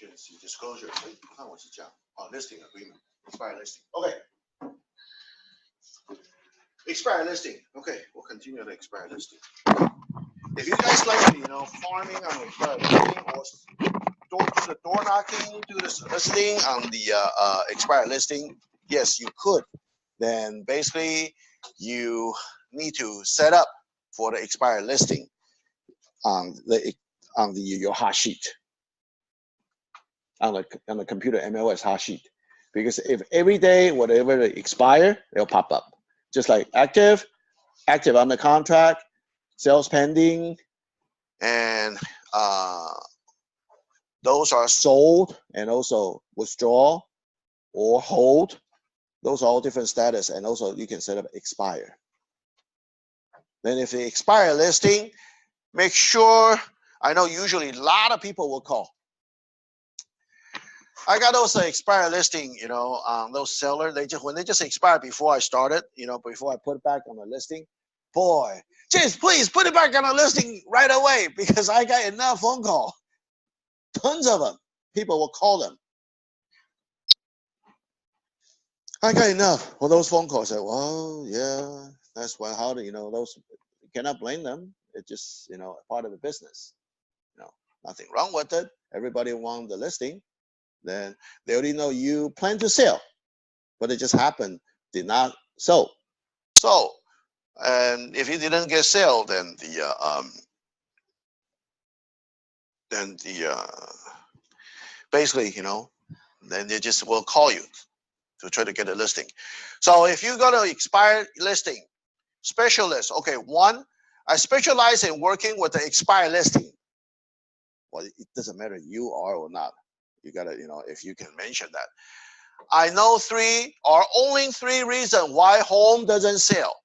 agency disclosure. 看我是这样啊 ，listing agreement, expired listing. Okay. Expired listing. Okay, we'll continue the expired listing. If you guys like, farming on expired listing or do the door knocking, do the listing on the expired listing, yes, you could. Then basically, you need to set up for the expired listing on your hot sheet, on the computer MLS hot sheet, because if every day whatever they expire, they'll pop up, just like active on the contract, sales pending, and those are sold and also withdraw or hold. Those are all different status, and also you can set up expire. Then if the expire listing, make sure, I know usually a lot of people will call. I got those expired listing, those sellers, when they just expired before I started, before I put it back on the listing, boy, just please put it back on the listing right away, because I got enough phone call. Tons of them. People will call them. I got enough. Well, those phone calls, I said, well, yeah, that's why, how do those, you cannot blame them. It's just, part of the business. Nothing wrong with it. Everybody wants the listing. Then they already know you plan to sell, but it just happened, did not sell. So, and if you didn't get sale, then basically, then they just will call you to try to get a listing. So if you got an expired listing, specialist, okay, one, I specialize in working with the expired listing. Well, it doesn't matter you are or not. You gotta, if you can mention that. I know only three reasons why home doesn't sell.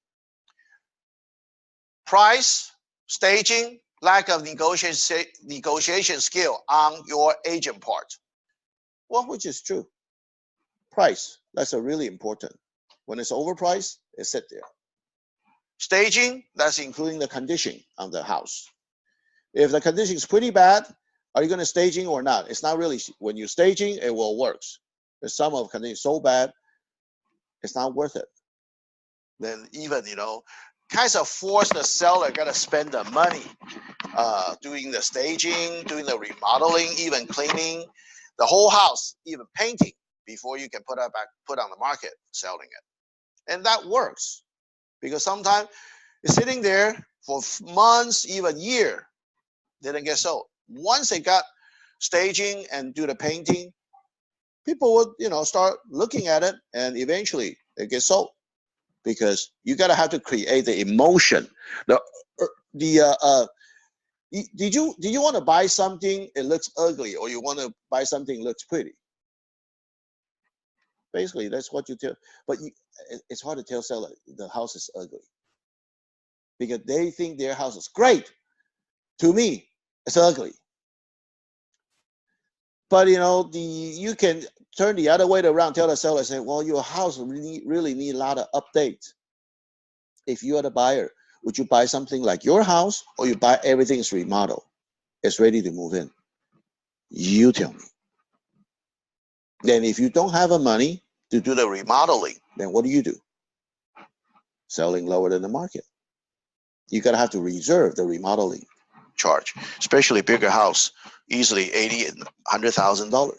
Price, staging, lack of negotiation skill on your agent part. Well, which is true. Price, that's a really important. When it's overpriced, it sits there. Staging, that's including the condition on the house. If the condition is pretty bad, are you going to staging or not? It's not really. When you're staging, it will work. There's some of condition so bad, it's not worth it. Then even, kind of force the seller got to spend the money doing the staging, doing the remodeling, even cleaning the whole house, even painting before you can put on the market, selling it. And that works because sometimes it's sitting there for months, even year, didn't get sold. Once they got staging and do the painting, people would, start looking at it, and eventually it gets sold. Because you gotta have to create the emotion. Did you want to buy something it looks ugly, or you want to buy something looks pretty? Basically, that's what you tell. But it's hard to tell seller the house is ugly because they think their house is great. To me, it's ugly. But you can turn the other way around, tell the seller, say, well, your house really need a lot of updates. If you are the buyer, would you buy something like your house, or you buy everything is remodeled, it's ready to move in? You tell me. Then if you don't have the money to do the remodeling, then what do? Selling lower than the market. You gotta have to reserve the remodeling charge, especially bigger house, easily $80,000 and $100,000.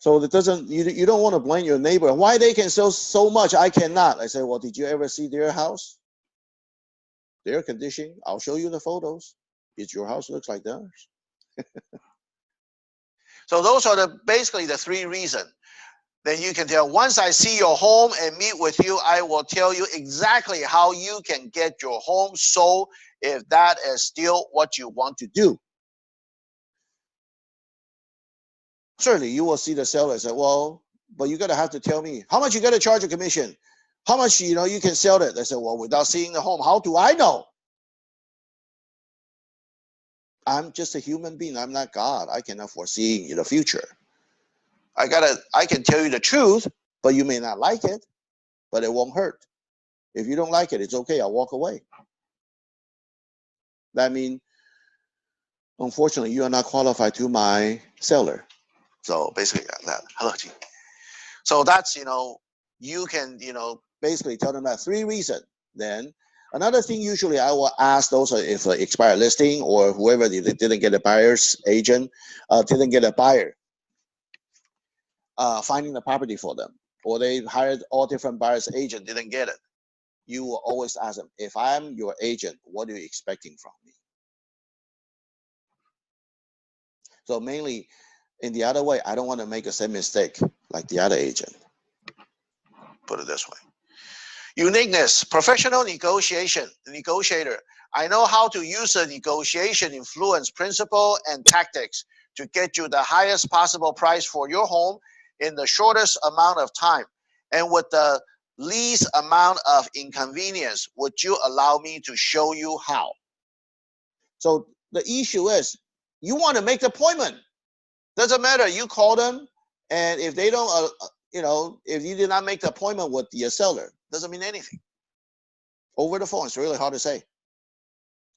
So it doesn't. You don't want to blame your neighbor. Why they can sell so much, I cannot. I say, well, did you ever see their house? Their condition. I'll show you the photos. Your house looks like theirs. So those are basically the three reasons. Then you can tell, once I see your home and meet with you, I will tell you exactly how you can get your home sold if that is still what you want to do. Certainly, you will see the seller and say, well, but you got to have to tell me how much you got to charge a commission, how much you can sell it. They say, well, without seeing the home, how do I know? I'm just a human being. I'm not God. I cannot foresee the future. I can tell you the truth, but you may not like it, but it won't hurt. If you don't like it, it's okay. I'll walk away. That means unfortunately, you are not qualified to my seller. So basically that. Hello, G. So that's, you can, basically tell them that 3 reasons. Then another thing, usually I will ask those if expired listing or whoever didn't get a buyer's agent, didn't get a buyer, finding the property for them, or they hired all different buyer's agent, didn't get it. You will always ask them, if I'm your agent, what are you expecting from me? So mainly in the other way, I don't want to make the same mistake like the other agent. Put it this way. Uniqueness, professional negotiator. I know how to use the negotiation influence principle and tactics to get you the highest possible price for your home in the shortest amount of time and with the least amount of inconvenience. Would you allow me to show you how? So the issue is, you want to make the appointment. Doesn't matter. You call them, and if they don't, if you did not make the appointment with the seller, doesn't mean anything. Over the phone, it's really hard to say.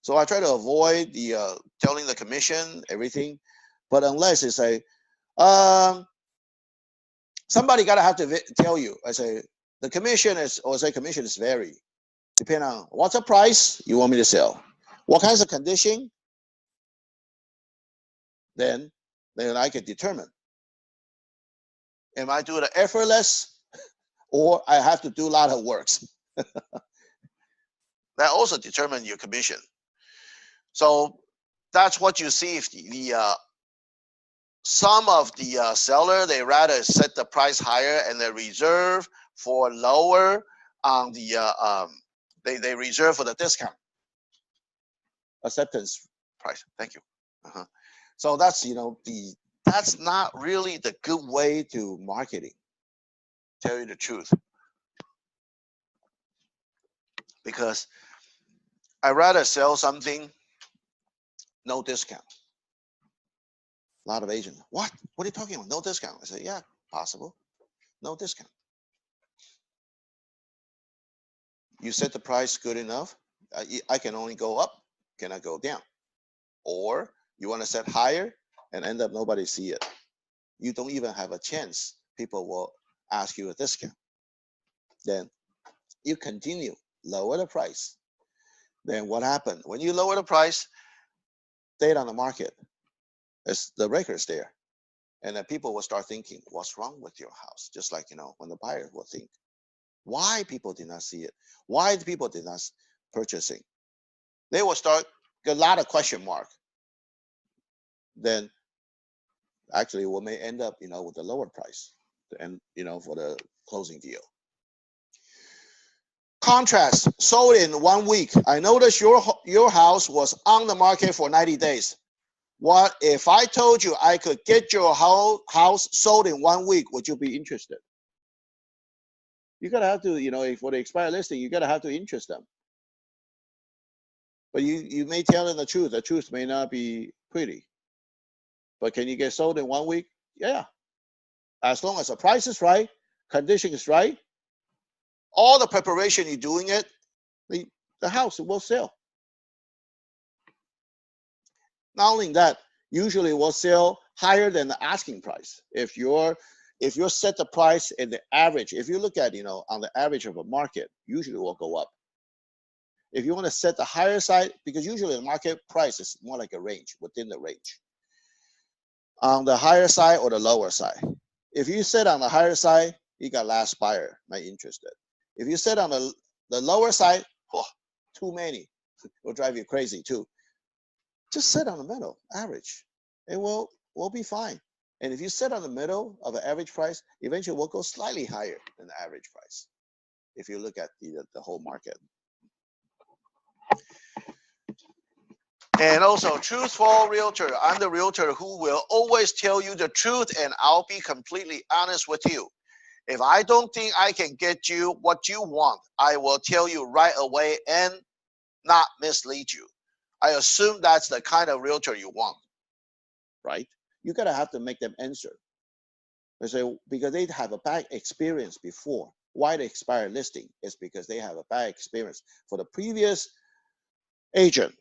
So I try to avoid the telling the commission everything, but unless it's somebody gotta have to tell you. I say the commission is vary, depending on what's the price you want me to sell, what kinds of condition. Then I can determine. Am I doing it effortless, or I have to do a lot of works? That also determines your commission. So that's what you see. If some of the seller, they rather set the price higher and they reserve for lower on the they reserve for the discount acceptance price. Thank you. So that's that's not really the good way to marketing. Tell you the truth, because I rather sell something no discount. A lot of agents, what are you talking about? No discount? I say, yeah, possible. No discount. You set the price good enough. I can only go up, cannot go down. Or you want to set higher and end up nobody see it. You don't even have a chance. People will ask you a discount. Then you continue, lower the price. Then what happened? When you lower the price, stay on the market. It's the records there. And then people will start thinking, what's wrong with your house? Just like, when the buyer will think, why people did not see it? Why people did not purchasing? They will start a lot of question mark. Then actually we may end up, with a lower price and, for the closing deal. Contrast, sold in 1 week. I noticed your house was on the market for 90 days. What if I told you I could get your house sold in 1 week? Would you be interested? You gotta have to, for the expired listing, you gotta have to interest them. But you may tell them the truth. The truth may not be pretty. But can you get sold in 1 week? Yeah. As long as the price is right, condition is right, all the preparation you're doing it, the house will sell. Not only that, usually it will sell higher than the asking price. If you set the price in the average, if you look at on the average of a market, usually it will go up. If you want to set the higher side, because usually the market price is more like a range, within the range. On the higher side or the lower side. If you set on the higher side, you got last buyer, not interested. If you set on the lower side, too many, will drive you crazy too. Just sit on the middle, average. It will be fine. And if you sit on the middle of an average price, eventually will go slightly higher than the average price. If you look at the whole market. And also, truthful realtor. I'm the realtor who will always tell you the truth, and I'll be completely honest with you. If I don't think I can get you what you want, I will tell you right away and not mislead you. I assume that's the kind of realtor you want, right? You gotta have to make them answer. They say, because they have a bad experience before. Why the expired listing is because they have a bad experience for the previous agent.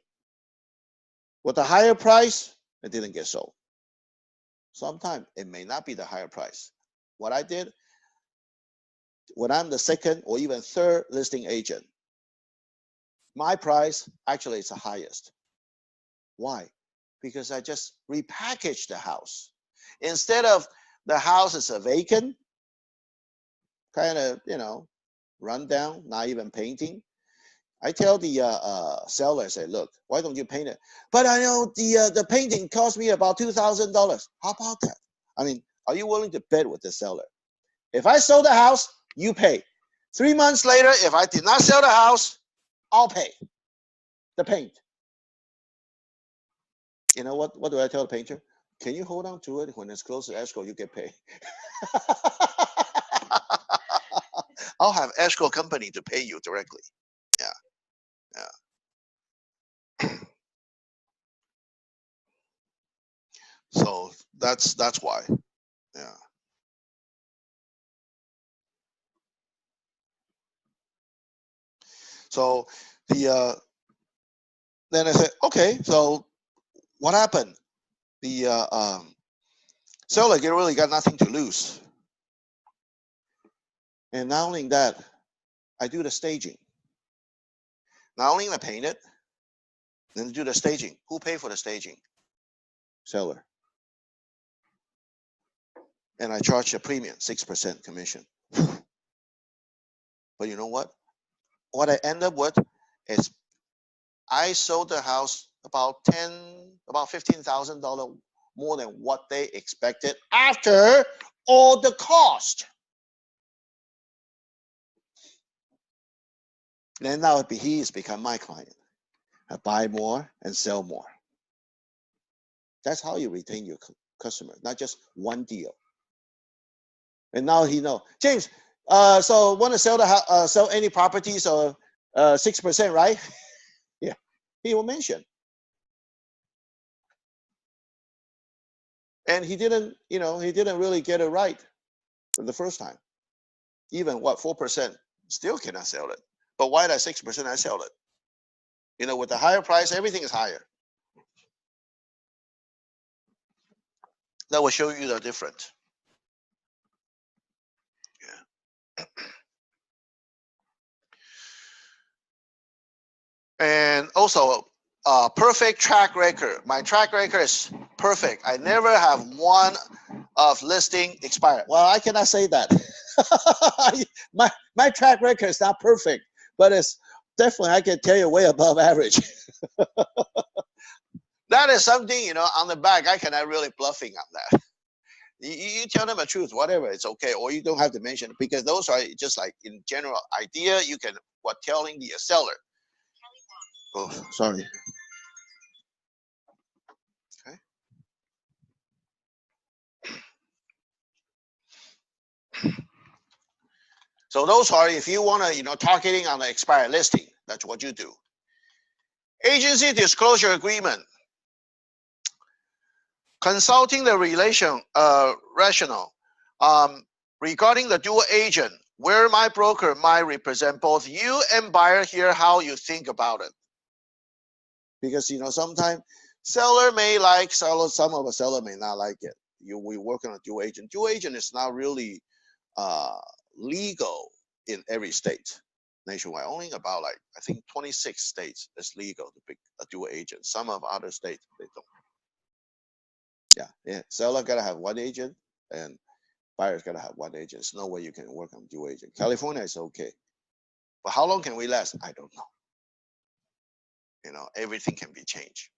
With the higher price, it didn't get sold. Sometimes it may not be the higher price. What I did, when I'm the second or even third listing agent, my price actually is the highest. Why? Because I just repackaged the house. Instead of the house is a vacant, kind of, run down, not even painting, I tell the seller, I say, look, why don't you paint it? But I know the painting cost me about $2,000. How about that? I mean, are you willing to bet with the seller? If I sold the house, you pay. 3 months later, if I did not sell the house, I'll pay the paint. You know what? What do I tell the painter? Can you hold on to it? When it's close to escrow, you get paid. I'll have escrow company to pay you directly. Yeah. So that's why. Yeah. So the then I said, okay, so what happened? The seller really got nothing to lose. And not only that, I do the staging. Not only I paint it, then do the staging. Who pay for the staging? Seller. And I charge a premium, 6% commission. But you know what? What I end up with is I sold the house about $15,000 more than what they expected after all the cost. Then now he has become my client. I buy more and sell more. That's how you retain your customer, not just one deal. And now he know, James. So want to sell the sell any properties or 6%, right? Yeah, he will mention. And he didn't, he didn't really get it right for the first time. Even what 4% still cannot sell it. But why that 6% I sell it? With the higher price, everything is higher. That will show you the difference. Yeah. And also, perfect track record. My track record is perfect. I never have one of listing expired. Well, I cannot say that. my track record is not perfect, but it's definitely, I can tell you, way above average. That is something, on the back, I cannot really bluffing on that. You tell them the truth, whatever, it's okay. Or you don't have to mention it, because those are just like in general idea. You can telling the seller. Oh, sorry. Okay. So those are, if you want to, targeting on the expired listing, that's what you do. Agency disclosure agreement. Consulting the rationale regarding the dual agent, where my broker might represent both you and buyer. Here, how you think about it. Because sometimes seller may like seller, some of the seller may not like it. We work on a dual agent. Dual agent is not really legal in every state nationwide. Only about I think 26 states is legal to be a dual agent. Some of other states they don't. Yeah. Seller gotta have one agent and buyer's gotta have one agent. There's no way you can work on dual agent. California is okay, but how long can we last? I don't know. Everything can be changed.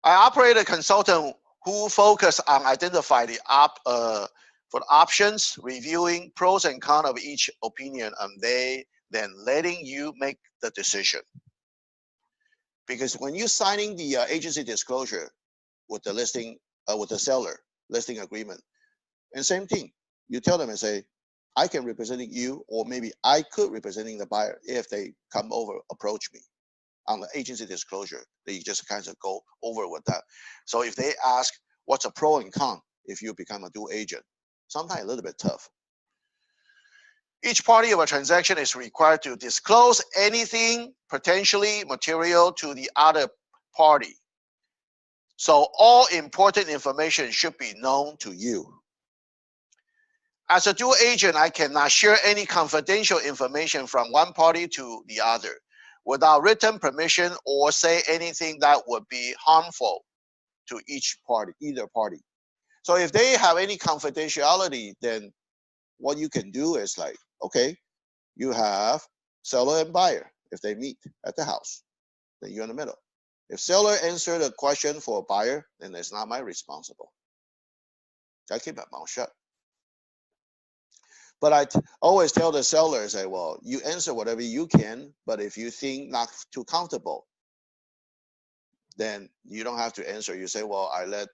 I operate a consultant who focus on identify for the options, reviewing pros and cons of each opinion, and then letting you make the decision. Because when you're signing the agency disclosure with the listing, with the seller listing agreement, and same thing, you tell them and say, I can representing you, or maybe I could representing the buyer if they come over, approach me on the agency disclosure. They just kind of go over with that. So if they ask what's a pro and con if you become a dual agent, sometimes a little bit tough. Each party of a transaction is required to disclose anything potentially material to the other party. So all important information should be known to you. As a dual agent, I cannot share any confidential information from one party to the other without written permission or say anything that would be harmful to each party, either party. So if they have any confidentiality, then what you can do is like, okay, you have seller and buyer. If they meet at the house, then you're in the middle. If seller answered a question for a buyer, then it's not my responsible. I keep my mouth shut. But I always tell the seller, say, well, you answer whatever you can, but if you think not too comfortable, then you don't have to answer. You say, well, I let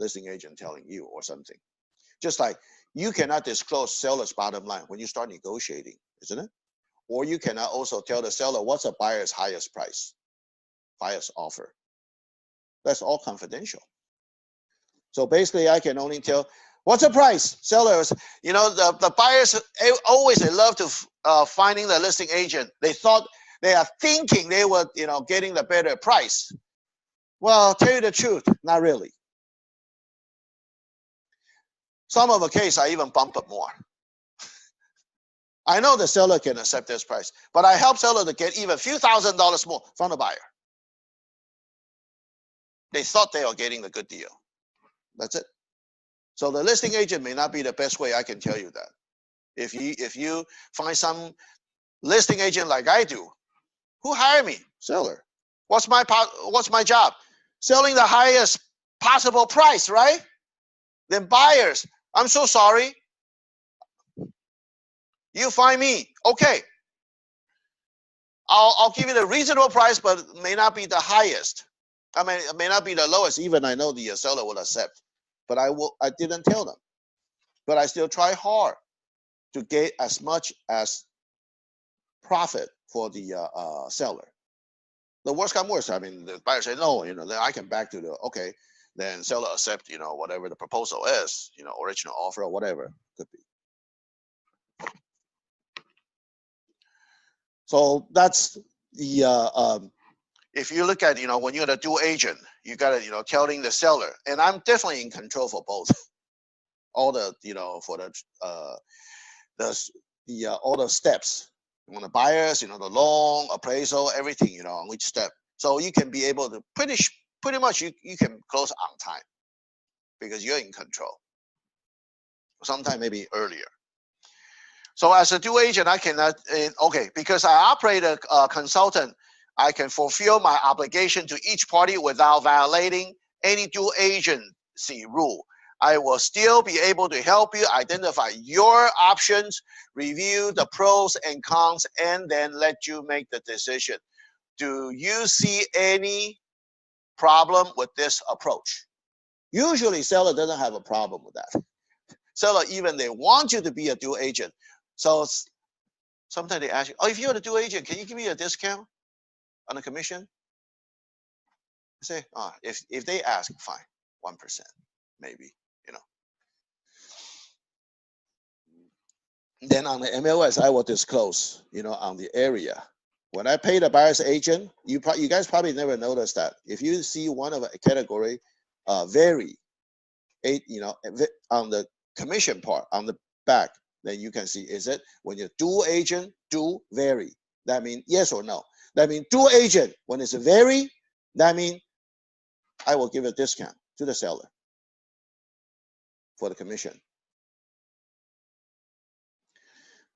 listing agent telling you or something. Just like you cannot disclose seller's bottom line when you start negotiating, isn't it? Or you cannot also tell the seller what's a buyer's highest price, highest offer. That's all confidential. So basically, I can only tell what's the price. Sellers, you know, the buyers always they love to finding the listing agent. They thought they are thinking they were, you know, getting the better price. Well, tell you the truth, not really. Some of the case I even bump up more. I know the seller can accept this price, but I help seller to get even a few $1,000s more from the buyer. They thought they were getting the good deal. That's it. So the listing agent may not be the best way. I can tell you that. If you find some listing agent like I do, who hire me? Seller. What's my job? Selling the highest possible price, right? Then buyers, I'm so sorry. You find me, okay. I'll give you the reasonable price, but it may not be the highest. I mean, it may not be the lowest. Even I know the seller will accept, but I didn't tell them. But I still try hard to get as much as profit for the seller. The worst come worst. I mean, the buyer say no, you know, then I can back to the okay. Then seller accept, you know, whatever the proposal is, you know, original offer or whatever could be. So that's the if you look at, you know, when you're the dual agent, you got to, you know, telling the seller, and I'm definitely in control for both. All the, you know, for the all the steps on the buyers, you know, the loan, appraisal, everything, you know, on each step. So you can be able to pretty much you can close on time because you're in control. Sometime maybe earlier. So as a dual agent, I cannot, okay, because I operate a consultant, I can fulfill my obligation to each party without violating any dual agency rule. I will still be able to help you identify your options, review the pros and cons, and then let you make the decision. Do you see any problem with this approach? Usually seller doesn't have a problem with that. Seller, even they want you to be a dual agent. So sometimes they ask you, oh, if you're the dual agent, can you give me a discount on the commission? I say, oh, if they ask, fine, 1%, maybe, you know. Then on the MLS, I will disclose, you know, on the area. When I pay the buyer's agent, you guys probably never noticed that. If you see one of a category vary, you know, on the commission part, on the back, then you can see, is it when you're dual agent, do vary. That means yes or no. That means dual agent, when it's a vary, that means I will give a discount to the seller for the commission.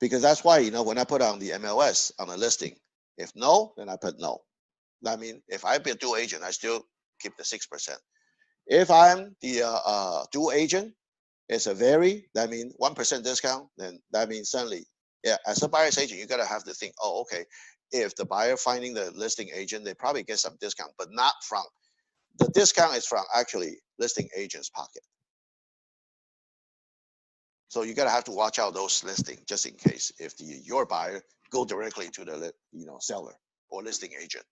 Because that's why, you know, when I put on the MLS on the listing, if no, then I put no. That means if I be a dual agent, I still keep the 6%. If I'm the dual agent, it's a vary, that means 1% discount, then that means suddenly, yeah, as a buyer's agent, you gotta have to think, oh, okay, if the buyer finding the listing agent, they probably get some discount, but not from, the discount is from actually listing agent's pocket. So you gotta have to watch out those listings just in case if your buyer go directly to the, you know, seller or listing agent.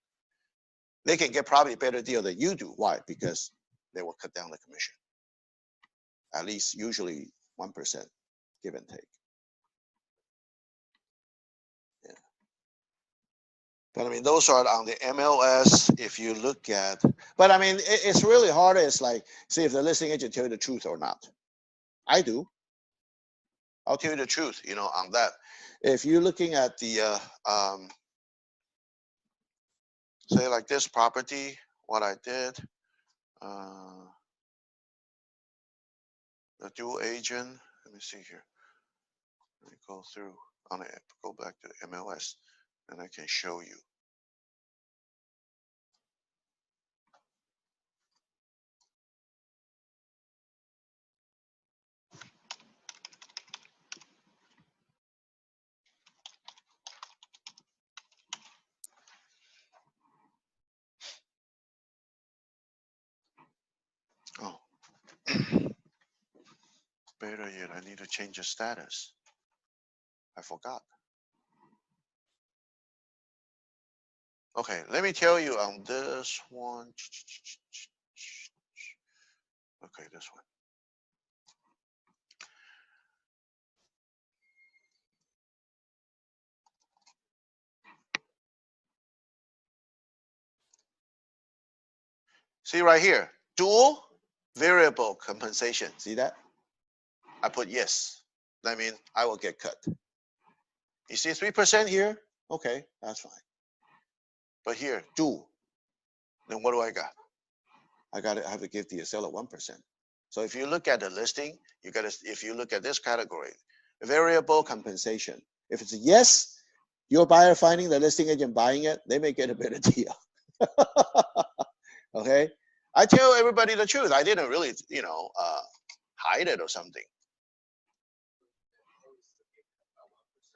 They can get probably a better deal than you do. Why? Because they will cut down the commission. At least usually 1%, give and take. But I mean, those are on the MLS. If you look at, but I mean, it's really hard. It's like, see if the listing agent tell you the truth or not. I do. I'll tell you the truth, on that. If you're looking at the, say like this property, what I did, the dual agent, let me see here. Let me go through on it, go back to the MLS, and I can show you. Oh, better yet, I need to change the status. I forgot. Okay, let me tell you on this one. Okay, this one. See right here, dual variable compensation. See that? I put yes. That means I will get cut. You see 3% here? Okay, that's fine. But here, dual. Then what do I got? I have to give the seller 1%. So if you look at the listing, if you look at this category, variable compensation. If it's a yes, your buyer finding the listing agent buying it, they may get a better deal. Okay, I tell everybody the truth. I didn't really, hide it or something.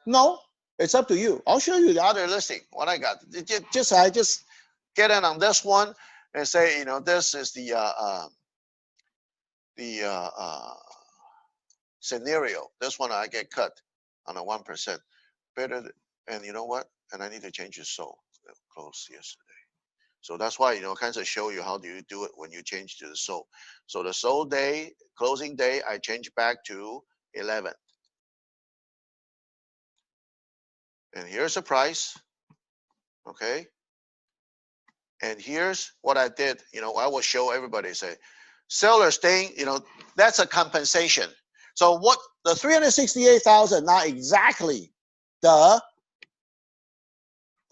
No, it's up to you. I'll show you the other listing. What I got. I just get in on this one and say, this is the scenario. This one I get cut on a 1%. Better, and you know what? And I need to change it so close yesterday. So that's why, kinds of show you how do you do it when you change to the sold. So the sold day, closing day, I change back to 11. And here's the price, okay? And here's what I did, I will show everybody, say, seller staying, that's a compensation. So what, the 368,000, not exactly the,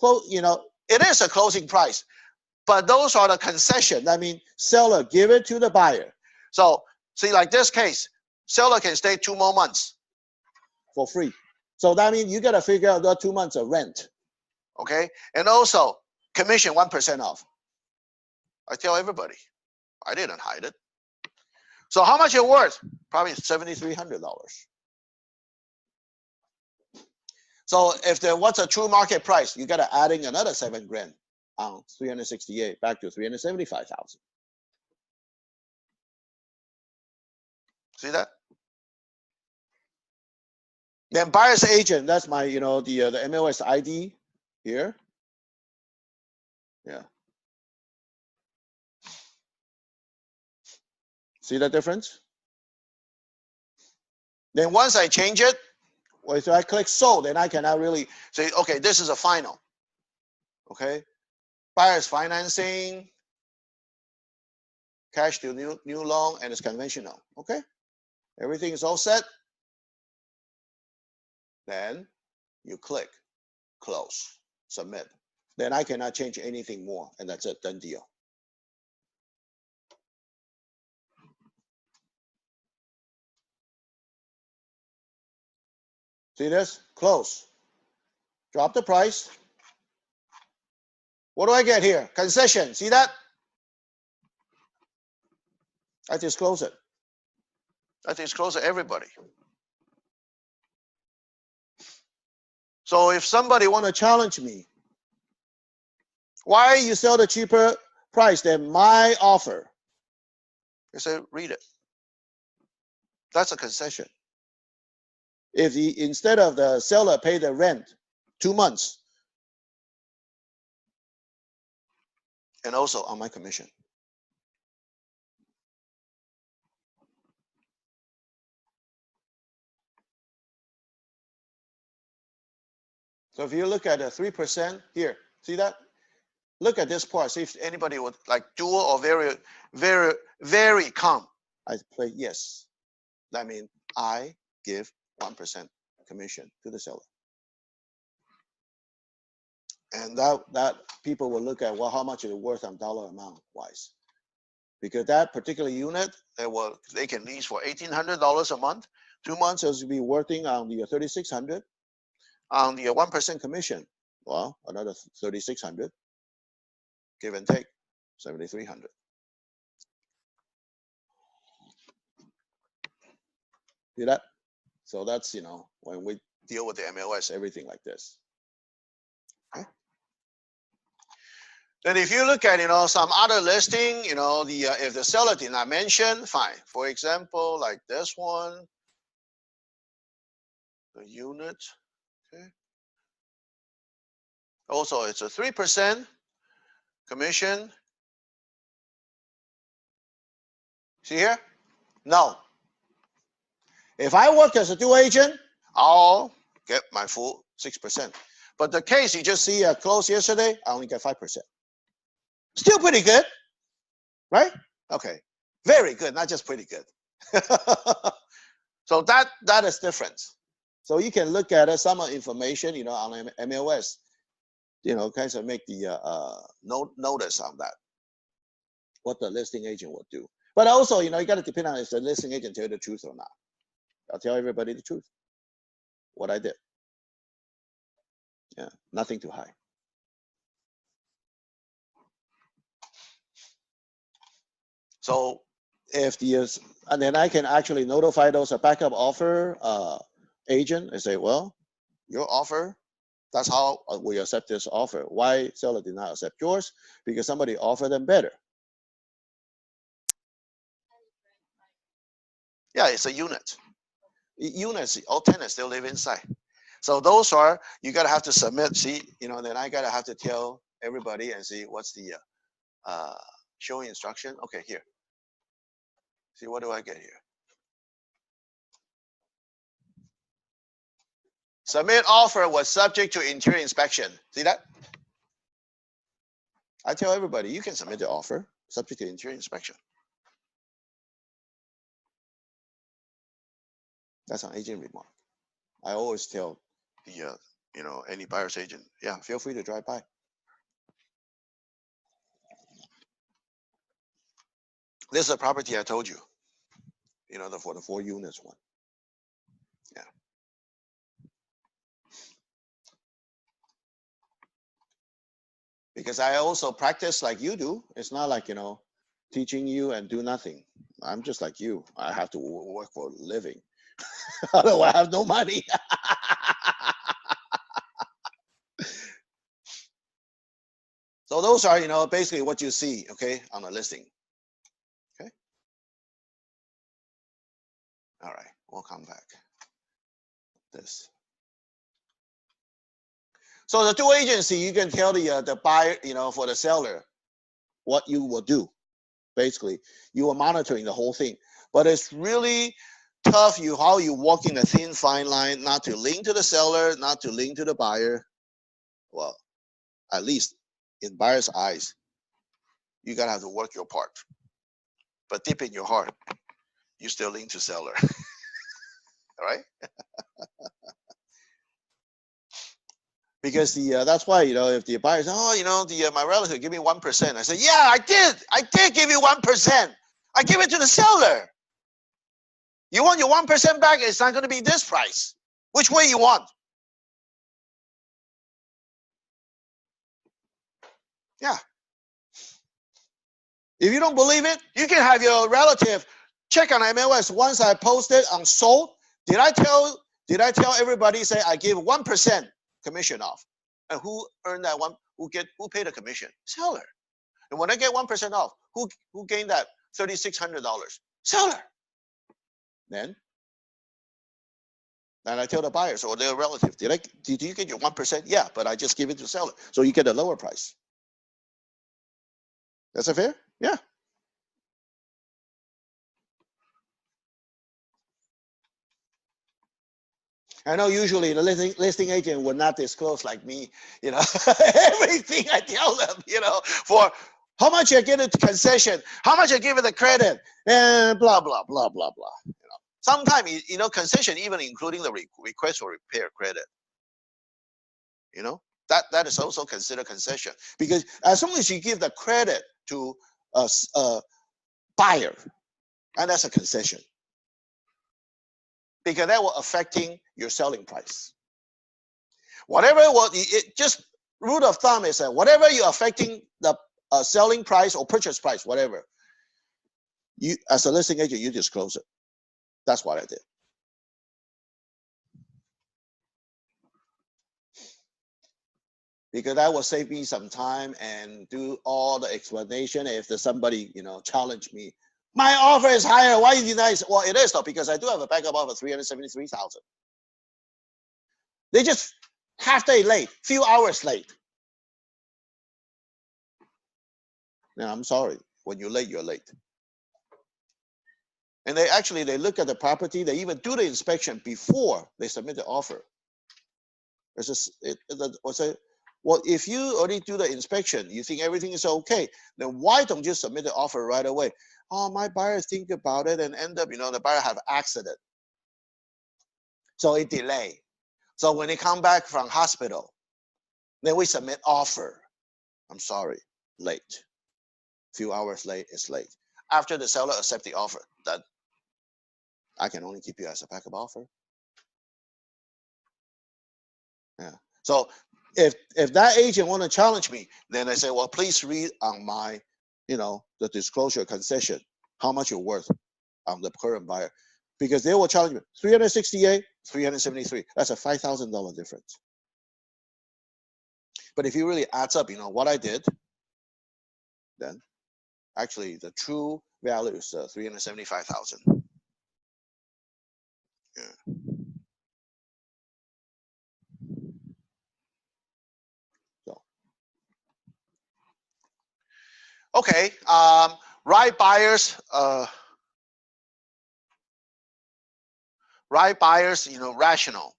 it is a closing price. But those are the concession. I mean, seller give it to the buyer. So see, like this case, seller can stay 2 more months for free. So that means you got to figure out the 2 months of rent. Okay, and also commission 1% off. I tell everybody, I didn't hide it. So how much it worth? Probably $7,300. So if there what's a true market price, you got to adding another $7,000 on 368 back to 375,000. See that? Then buyer's agent, that's my, the MLS ID here. Yeah. See the difference? Then once I change it, well, so I click sold, then I can now really say, okay, this is a final. Okay. Buyer's financing, cash to new loan, and it's conventional. Okay. Everything is all set. Then you click close, submit. Then I cannot change anything more, and that's it, done deal. See this? Close. Drop the price. What do I get here? Concession. See that? I disclose it. I disclose it everybody. So if somebody want to challenge me, why you sell the cheaper price than my offer? I say, read it. That's a concession. If instead of the seller pay the rent 2 months, and also on my commission. So if you look at the 3% here, See that? Look at this part. See if anybody would like dual or very calm. I play yes. That means I give 1% commission to the seller. And that people will look at, well, how much is it worth on dollar amount wise? Because that particular unit, they can lease for $1,800 a month. 2 months is be working on the 3,600. On the 1% commission, well, another 3,600. Give and take, 7,300. See that? So that's, when we deal with the MLS, everything like this. Okay. Then if you look at, some other listing, if the seller did not mention, fine. For example, like this one, the unit, okay. Also, it's a 3% commission. See here? No. If I work as a dual agent, I'll get my full 6%. But the case you just see closed yesterday, I only get 5%. Still pretty good, right? Okay, very good, not just pretty good. So that is different. So you can look at some information, on MLS, kind of make the notice on that, what the listing agent will do. But also, you got to depend on if the listing agent tell you the truth or not. I'll tell everybody the truth, what I did. Yeah, nothing to hide. So if and then I can actually notify those backup offer agent and say, well, your offer, that's how we accept this offer. Why seller did not accept yours? Because somebody offered them better. Yeah, it's a unit. Units, all tenants still live inside. So those are, you gotta have to submit, see, then I gotta have to tell everybody and see what's the showing instruction. Okay, here. See, what do I get here? Submit offer was subject to interior inspection. See that? I tell everybody, you can submit the offer subject to interior inspection. That's an agent remark. I always tell the, any buyer's agent, yeah, feel free to drive by. This is a property I told you, for the 4 units one. Yeah. Because I also practice like you do. It's not like, teaching you and do nothing. I'm just like you. I have to work for a living. Otherwise, I have no money. So those are, basically what you see, okay, on a listing. Okay. All right, we'll come back. This. So the dual agency, you can tell the buyer, for the seller, what you will do. Basically, you are monitoring the whole thing. But it's really tough how you walk in a thin fine line, not to link to the seller, not to link to the buyer. Well, at least in buyer's eyes, you gotta have to work your part. But deep in your heart, you still link to seller. All right? Because that's why, if the buyer says, oh, my relative give me 1%. I said, yeah, I did give you 1%. I give it to the seller. You want your 1% back, it's not going to be this price. Which way you want? Yeah. If you don't believe it, you can have your relative check on MLS. Once I posted on sold, did I tell everybody, say I give 1% commission off? And who earned that one? Who paid the commission? Seller. And when I get 1% off, who gained that $3,600? Seller. Then I tell the buyers or their relative, did you get your 1%? Yeah, but I just give it to seller. So you get a lower price. That's fair? Yeah. I know usually the listing agent would not disclose like me, everything I tell them, for how much I get it concession, how much I give it the credit, and blah, blah, blah, blah, blah. Sometimes, concession even including the request for repair credit. That is also considered concession, because as long as you give the credit to a buyer, and that's a concession, because that will affecting your selling price. Whatever just rule of thumb is that whatever you're affecting the selling price or purchase price, whatever, you as a listing agent, you disclose it. That's what I did. Because that will save me some time and do all the explanation. If there's somebody, challenge me, my offer is higher, why you deny? Well, it is though, because I do have a backup offer, 373,000. They just half day late, few hours late. Now, I'm sorry, when you're late, you're late. And they look at the property, they even do the inspection before they submit the offer. It's just, well, if you already do the inspection, you think everything is okay, then why don't you submit the offer right away? Oh, my buyer think about it and end up, the buyer have accident. So it delay. So when they come back from hospital, then we submit offer. I'm sorry, late. Few hours late, it's late. After the seller accept the offer, that I can only keep you as a backup offer. Yeah. So if that agent want to challenge me, then I say, well, please read on my, the disclosure concession, how much you're worth on the current buyer, because they will challenge me 368, 373. That's a $5,000 difference. But if you really adds up, what I did, then actually the true value is 375,000. Yeah. So okay, right buyers, rational.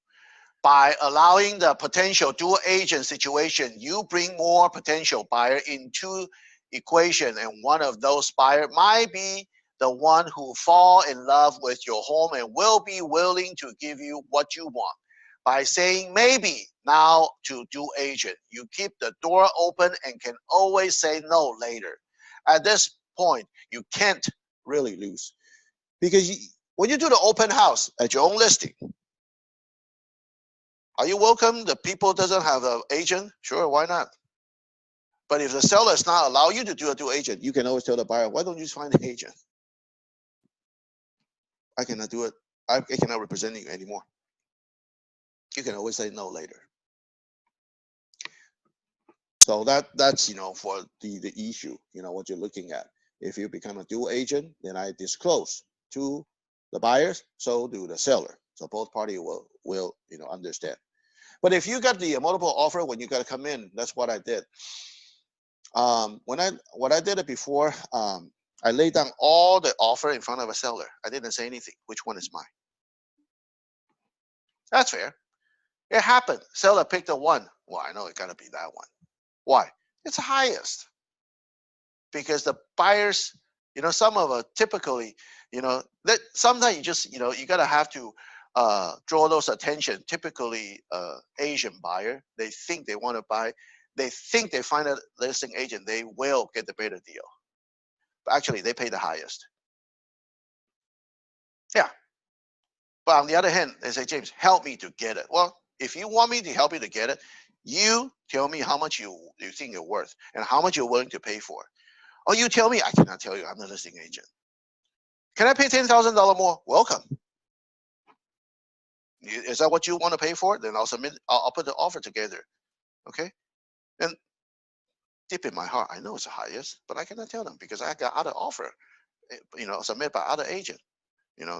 By allowing the potential dual agent situation, you bring more potential buyer into equation, and one of those buyer might be the one who fall in love with your home and will be willing to give you what you want. By saying maybe now to dual agent, you keep the door open and can always say no later. At this point, you can't really lose, because when you do the open house at your own listing, are you welcome? The people doesn't have an agent? Sure, why not? But if the seller is not allow you to do a dual agent, you can always tell the buyer, why don't you just find an agent? I cannot do it. I cannot represent you anymore. You can always say no later. So that's for the issue, what you're looking at. If you become a dual agent, then I disclose to the buyers, so do the seller. So both parties will understand. But if you got the multiple offer when you got to come in, that's what I did. What I did it before, I laid down all the offer in front of a seller. I didn't say anything. Which one is mine? That's fair. It happened. Seller picked the one. Well, I know it gotta be that one. Why? It's the highest. Because the buyers, some of them typically, that sometimes you just, you gotta have to draw those attention. Typically, Asian buyer, they think they want to buy. They think they find a listing agent, they will get the better deal. But actually, they pay the highest. Yeah. But on the other hand, they say, James, help me to get it. Well, if you want me to help you to get it, you tell me how much you think you're worth and how much you're willing to pay for. Or you tell me, I cannot tell you, I'm the listing agent. Can I pay $10,000 more? Welcome. Is that what you want to pay for? Then I'll submit. I'll put the offer together. Okay. And deep in my heart, I know it's the highest, but I cannot tell them because I got other offer, submit by other agent.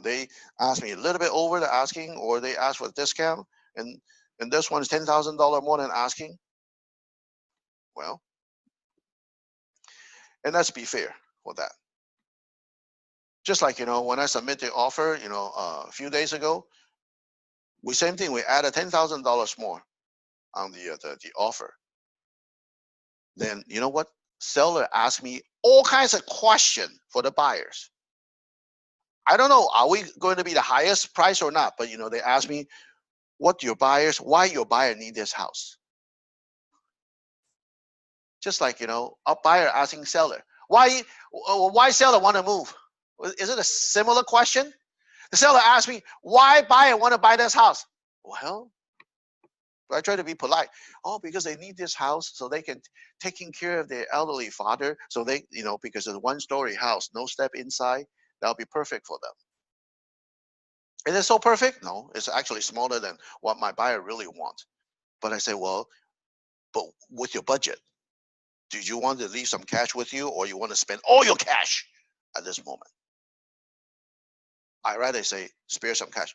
They ask me a little bit over the asking, or they ask for a discount, and this one is $10,000 more than asking. Well, and let's be fair for that. Just like when I submit the offer, a few days ago, We same thing. We added $10,000 more on the offer. Then you know what? Seller asked me all kinds of questions for the buyers. I don't know, are we going to be the highest price or not? But they asked me, why your buyer need this house? Just like a buyer asking seller, why seller want to move? Is it a similar question? The seller asked me, why buyer want to buy this house? Well, I try to be polite. Oh, because they need this house so they can taking care of their elderly father. So they, because it's a one-story house, no step inside, that'll be perfect for them. Is it so perfect? No, it's actually smaller than what my buyer really wants. But I say, well, but with your budget, do you want to leave some cash with you, or you want to spend all your cash at this moment? I rather say spare some cash.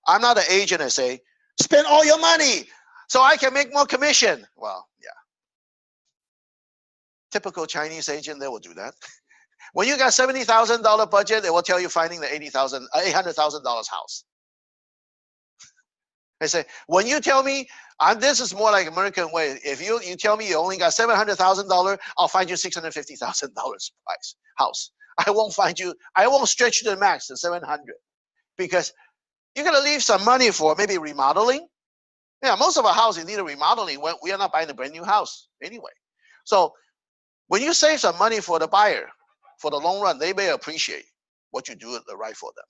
I'm not an agent. I say spend all your money so I can make more commission. Well, yeah. Typical Chinese agent, they will do that. When you got $70,000 budget, they will tell you finding the $800,000 house. They say, when you tell me, this is more like American way. If you tell me you only got $700,000, I'll find you $650,000 price house. I won't stretch to the max to 700, because you're gonna leave some money for maybe remodeling. Yeah, most of our houses need a remodeling. We are not buying a brand new house anyway. So when you save some money for the buyer, for the long run, they may appreciate what you do right for them.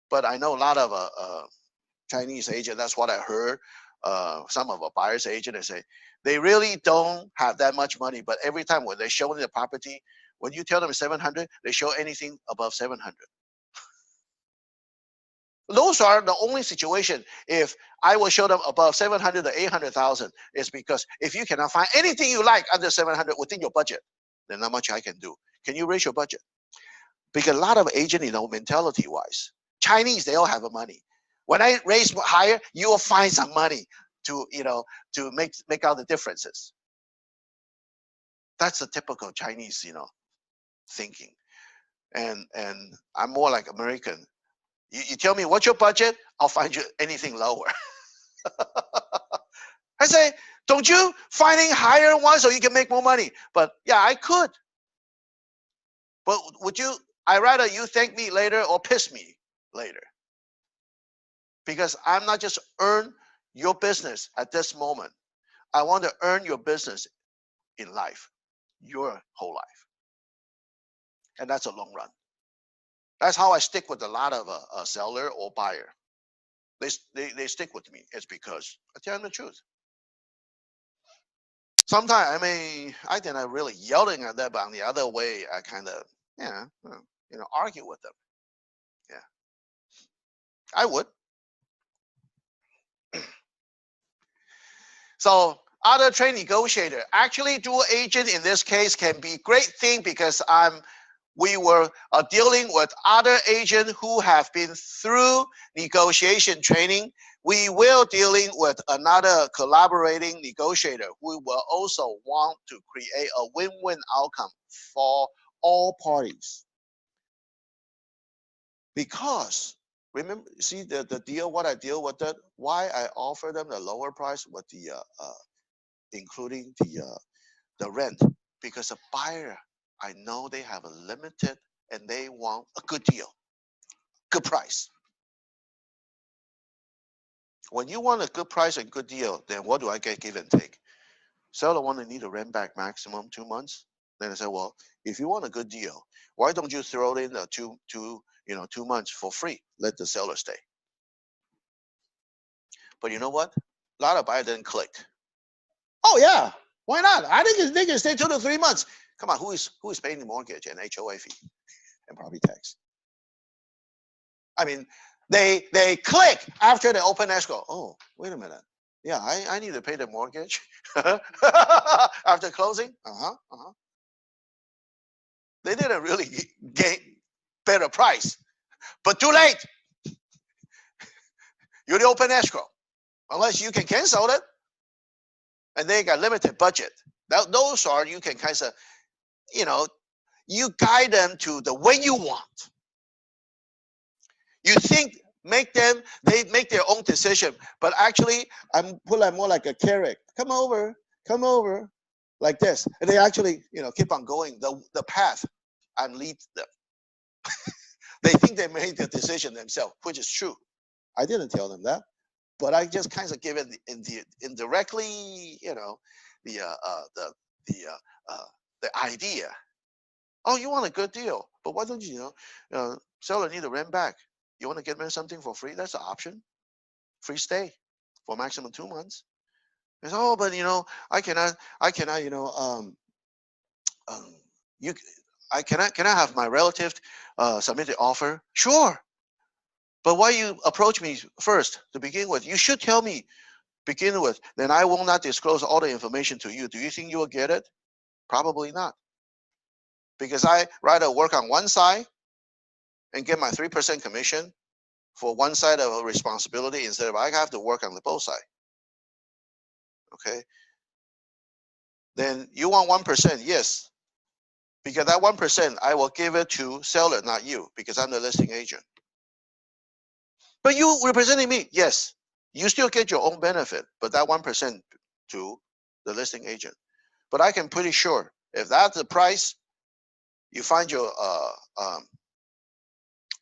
But I know a lot of Chinese agent, that's what I heard. Some of a buyer's agent, they say they really don't have that much money, but every time when they show the property, when you tell them 700, they show anything above 700. Those are the only situation. If I will show them above 700 to 800,000, it's because if you cannot find anything you like under 700 within your budget, then not much I can do. Can you raise your budget? Because a lot of agent, mentality wise, Chinese, they all have a money. When I raise higher, you will find some money to make out the differences. That's the typical Chinese, thinking. And I'm more like American. You tell me what's your budget, I'll find you anything lower. I say, don't you finding higher ones so you can make more money? But yeah, I could. But I'd rather you thank me later or piss me later. Because I'm not just earn your business at this moment. I want to earn your business in life, your whole life. And that's a long run. That's how I stick with a lot of a seller or buyer. They stick with me. It's because I tell them the truth. Sometimes I think I'm really yelling at them, but on the other way, I kind of argue with them. Yeah, I would. So other trade negotiator, actually dual agent in this case can be great thing, because we were dealing with other agents who have been through negotiation training. We will dealing with another collaborating negotiator who will also want to create a win-win outcome for all parties. Because remember, see the deal, what I deal with that, why I offer them the lower price with the including the rent, because a buyer, I know they have a limited and they want a good deal, good price. When you want a good price and good deal, then what do I get? Give and take. Seller want to need a rent back maximum 2 months. Then I say, well, if you want a good deal, why don't you throw in the 2 months for free? Let the seller stay. But you know what? A lot of buyers didn't click. Oh yeah, why not? I think they can stay 2 to 3 months. Come on, who is paying the mortgage and HOA fee and property tax? I mean, they click after the open escrow. Oh, wait a minute. Yeah, I need to pay the mortgage after closing. They didn't really gain better price, but too late. You're the open escrow, unless you can cancel it, and they got limited budget. Those are, you can kind of, you guide them to the way you want. You think They make their own decision. But actually, I'm put like more like a carrot. Come over, like this. And they actually, keep on going the path and lead them. They think they made the decision themselves, which is true. I didn't tell them that, but I just kind of give it indirectly, the the idea. Oh, you want a good deal, but why don't you, seller need to rent back? You want to get me something for free? That's an option. Free stay for maximum 2 months. They say, oh, but I cannot, you, can I have my relative submit the offer? Sure. But why you approach me first to begin with? You should tell me begin with. Then I will not disclose all the information to you. Do you think you will get it? Probably not. Because I rather work on one side and get my 3% commission for one side of a responsibility instead of I have to work on the both sides. Okay. Then you want 1%, yes. Because that 1%, I will give it to seller, not you, because I'm the listing agent. But you representing me, yes. You still get your own benefit, but that 1% to the listing agent. But I can pretty sure if that's the price, you find your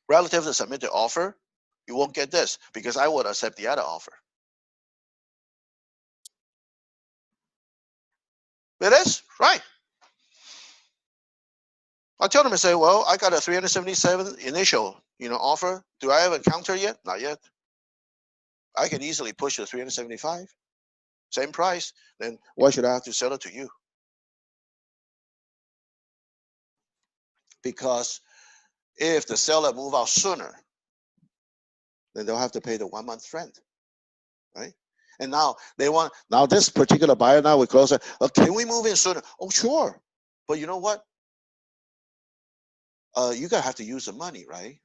relative to submit the offer, you won't get this because I would accept the other offer. It is right. I tell them and say, well, I got a 377 initial, offer. Do I have a counter yet? Not yet. I can easily push to 375. Same price. Then why should I have to sell it to you? Because if the seller move out sooner, then they'll have to pay the 1 month rent, right? And now now this particular buyer, now we close it. Can we move in sooner? Oh, sure. But you know what? You gotta have to use the money, right?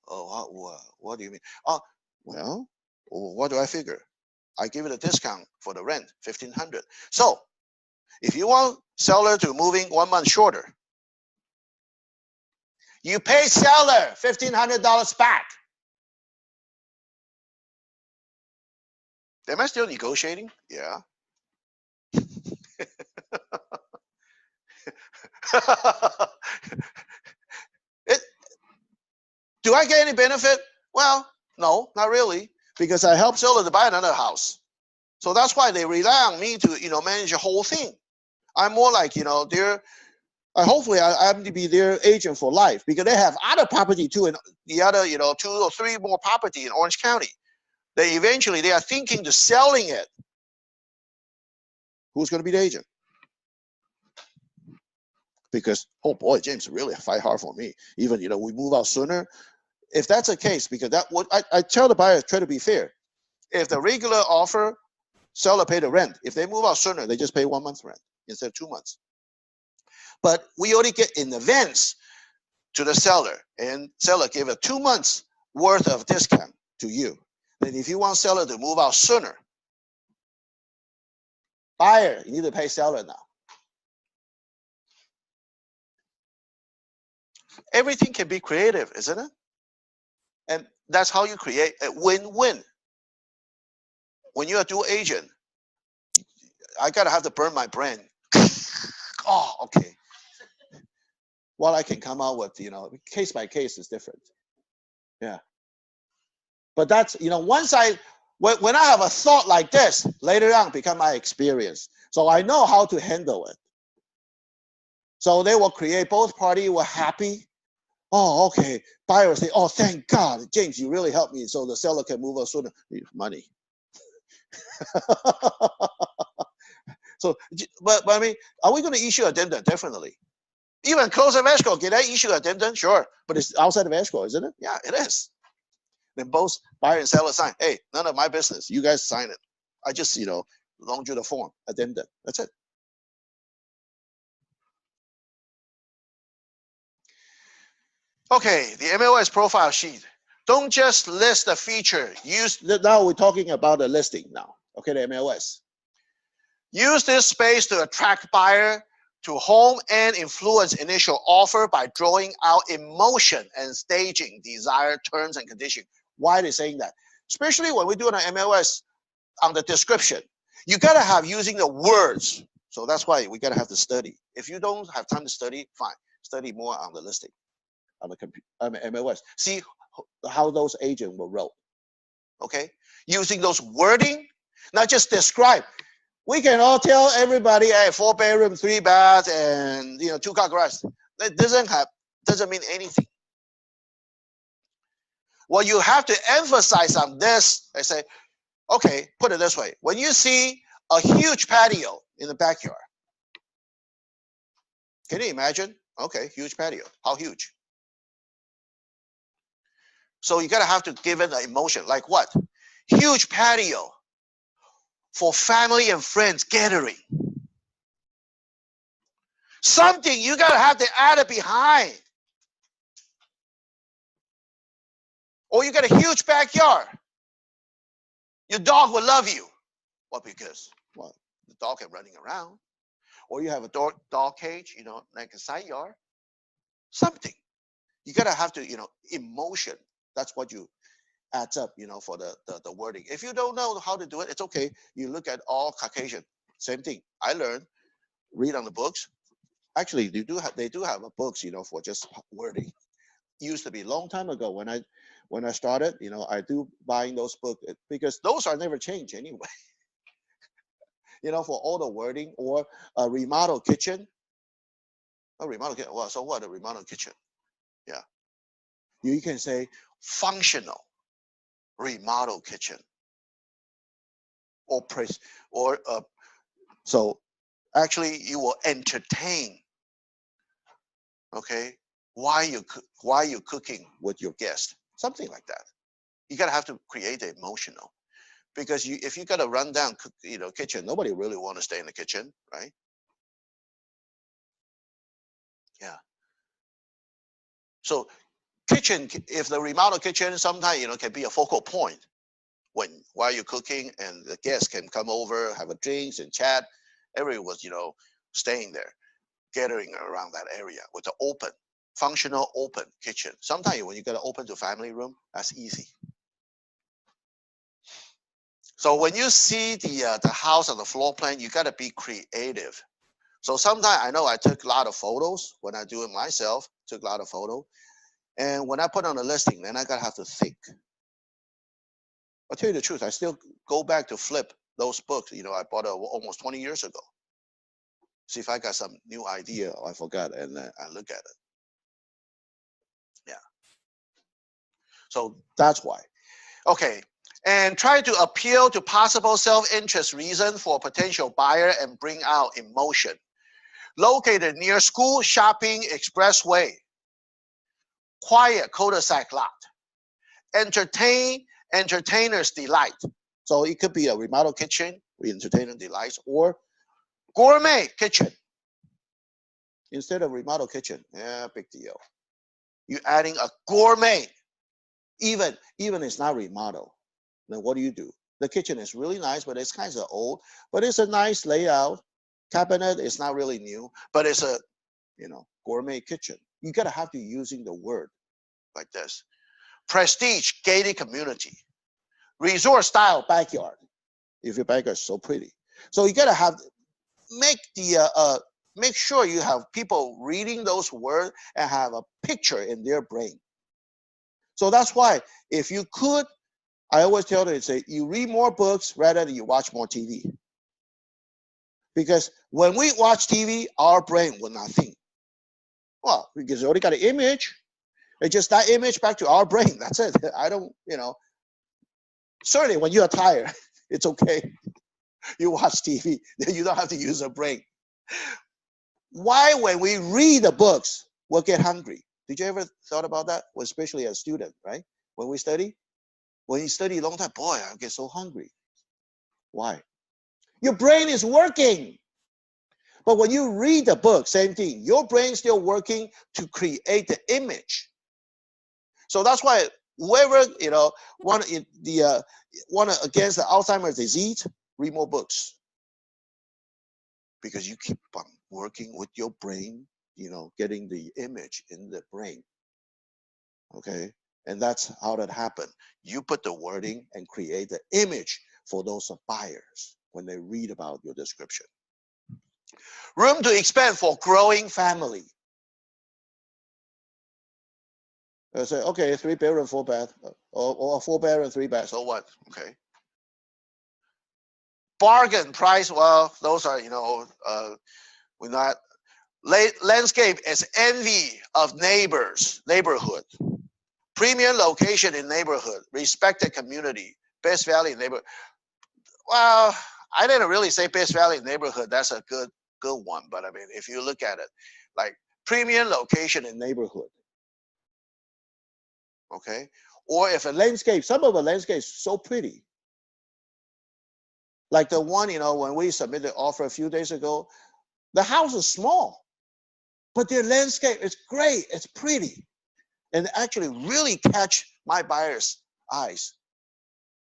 What do you mean? Well, what do I figure? I give it a discount for the rent, $1,500. So if you want seller to moving 1 month shorter, you pay seller $1,500 back. Am I still negotiating? Yeah. Do I get any benefit? Well, no, not really, because I help seller to buy another house. So that's why they rely on me to, manage the whole thing. I'm more like, hopefully I'm to be their agent for life because they have other property too, and the other, 2 or 3 more property in Orange County. They are thinking to selling it. Who's going to be the agent? Because, oh boy, James really fight hard for me. Even, we move out sooner. If that's the case, because I tell the buyer, try to be fair. If the regular offer, seller pay the rent. If they move out sooner, they just pay 1 month rent instead of 2 months. But we only get in advance to the seller, and seller give a 2 months worth of discount to you. Then if you want seller to move out sooner, buyer, you need to pay seller now. Everything can be creative, isn't it? And that's how you create a win-win. When you're a dual agent, I gotta have to burn my brain. Oh, okay. Well, I can come out with, case by case is different. Yeah. But that's, once when I have a thought like this, later on become my experience. So I know how to handle it. So they will create, both parties were happy. Oh, okay. Buyer say, oh, thank God, James, you really helped me. So the seller can move us sooner. Money. So, but I mean, are we going to issue addendum? Definitely. Even close of escrow, can I issue addendum? Sure. But it's outside of escrow, isn't it? Yeah, it is. Then both buyer and seller sign. Hey, none of my business. You guys sign it. I just, loaned you the form, addendum. That's it. Okay, the MLS profile sheet. Don't just list the feature. Now we're talking about the listing now. Okay, the MLS. Use this space to attract buyer to home and influence initial offer by drawing out emotion and staging desired terms and conditions. Why they're saying that? Especially when we do an MLS on the description. You gotta have using the words. So that's why we gotta have to study. If you don't have time to study, fine. Study more on the listing, on the computer, MLS. See how those agents were wrote. Okay? Using those wording, not just describe. We can all tell everybody, hey, 4-bedroom, 3-bath, and 2-car garage. That doesn't mean anything. What you have to emphasize on this, I say, okay, put it this way. When you see a huge patio in the backyard, can you imagine? Okay, huge patio. How huge? So you gotta have to give it an emotion. Like what? Huge patio for family and friends gathering. Something you gotta have to add it behind. Or you got a huge backyard. Your dog will love you. Well, because the dog is running around. Or you have a dog cage, like a side yard. Something. You gotta have to, emotion. That's what you adds up, for the wording. If you don't know how to do it, it's okay. You look at all Caucasian. Same thing. I learned, read on the books. Actually, they do have books, for just wording. Used to be a long time ago when I started, I do buying those books because those are never changed anyway. For all the wording or a remodel kitchen. A remodel kitchen. Well, so what? A remodel kitchen. Yeah. You can say functional remodel kitchen or press or so actually you will entertain. Okay. Why you cooking with your guest? Something like that. You gotta have to create the emotional. Because if you got a rundown, kitchen, nobody really want to stay in the kitchen, right? Yeah. So kitchen, if the remodel kitchen, sometimes can be a focal point while you're cooking, and the guests can come over, have a drinks and chat. Everyone was staying there, gathering around that area with an open, functional open kitchen. Sometimes when you got to open to family room, that's easy. So when you see the house on the floor plan, you got to be creative. So sometimes I know I took a lot of photos when I do it myself, took a lot of photo. And when I put on a listing, then I got to have to think. I'll tell you the truth, I still go back to flip those books, I bought almost 20 years ago. See if I got some new idea or I forgot, and I look at it. Yeah. So that's why. Okay. And try to appeal to possible self-interest reason for a potential buyer and bring out emotion. Located near school, shopping, expressway. Quiet cul-de-sac lot. Entertainers delight. So it could be a remodel kitchen, entertainer delights, or gourmet kitchen. Instead of remodel kitchen, yeah, big deal. You're adding a gourmet. Even it's not remodel. Then what do? The kitchen is really nice, but it's kind of old. But it's a nice layout. Cabinet is not really new, but it's a gourmet kitchen. You gotta have to using the word like this. Prestige gated community. Resort style backyard. If your backyard is so pretty. So you gotta have make sure you have people reading those words and have a picture in their brain. So that's why if you could, I always tell them, say you read more books rather than you watch more TV. Because when we watch TV, our brain will not think. Well, because we already got an image. It's just that image back to our brain. That's it. I don't, certainly when you are tired, it's okay. You watch TV, you don't have to use a brain. Why when we read the books, we'll get hungry? Did you ever thought about that? Well, especially as a student, right? When you study a long time, boy, I get so hungry. Why? Your brain is working. But when you read the book, same thing. Your brain's still working to create the image. So that's why whoever want against the Alzheimer's disease, read more books. Because you keep on working with your brain, getting the image in the brain. Okay. And that's how that happened. You put the wording and create the image for those buyers when they read about your description. Room to expand for growing family. I say, okay, 3-bedroom, 4-bath, or 4-bedroom, 3-bath. So what? Okay. Bargain price. Well, those are, we're not. Landscape is envy of neighborhood. Premium location in neighborhood. Respected community. Best value in neighborhood. Well, I didn't really say best value in neighborhood. That's a good one. But I mean, if you look at it, like premium location in neighborhood. Okay. Or if a landscape, some of the landscapes so pretty. Like the one, when we submitted the offer a few days ago, the house is small, but their landscape is great. It's pretty. And actually really catch my buyer's eyes.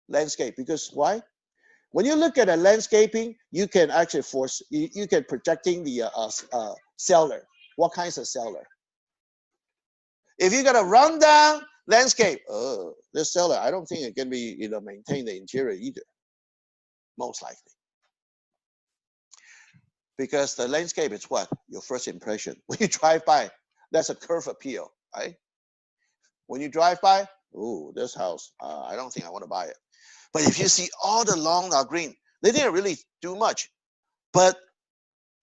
Landscape, because why? When you look at a landscaping, you can actually you can projecting the seller. What kinds of seller? If you got a rundown landscape, this seller, I don't think it can be, maintain the interior either. Most likely. Because the landscape is what? Your first impression. When you drive by, that's a curve appeal, right? When you drive by, ooh, this house, I don't think I want to buy it. But if you see all the lawn are green, they didn't really do much. But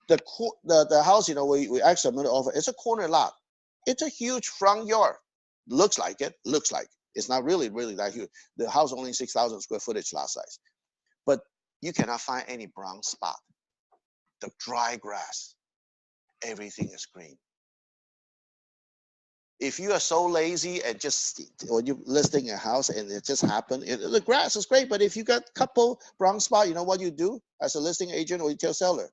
the house, we actually submitted offer, it's a corner lot. It's a huge front yard. Looks like it. It's not really that huge. The house only 6,000 square footage lot size. But you cannot find any brown spot. The dry grass. Everything is green. If you are so lazy and just when you're listing a house and it just happened, the grass is great, but if you got a couple brown spots, you know what you do as a listing agent or you tell seller?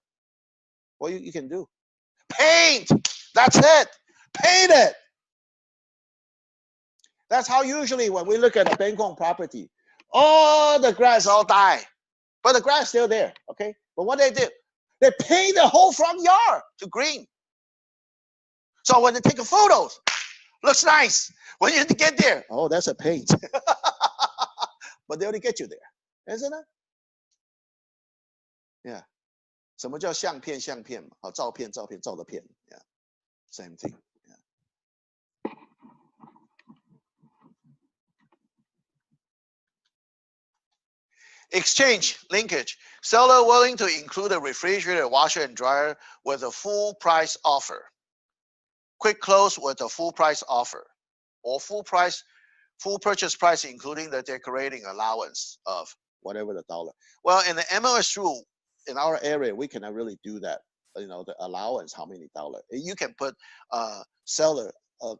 What you can do? Paint! That's it! Paint it! That's how usually when we look at a Bangkok property, all the grass all die, but the grass still there, okay? But what they did, they paint the whole front yard to green. So when they take photos, looks nice. When you get there, oh, that's a paint. But they only get you there, isn't it? Yeah. 什么叫相片？相片嘛，好，照片，照片，照的片。Yeah. Same thing. Yeah. Exchange, linkage. Seller willing to include a refrigerator, washer, and dryer with a full price offer. Quick close with a full price offer. Or full purchase price, including the decorating allowance of whatever the dollar. Well, in the MLS rule, in our area, we cannot really do that. The allowance, how many dollars. You can put seller,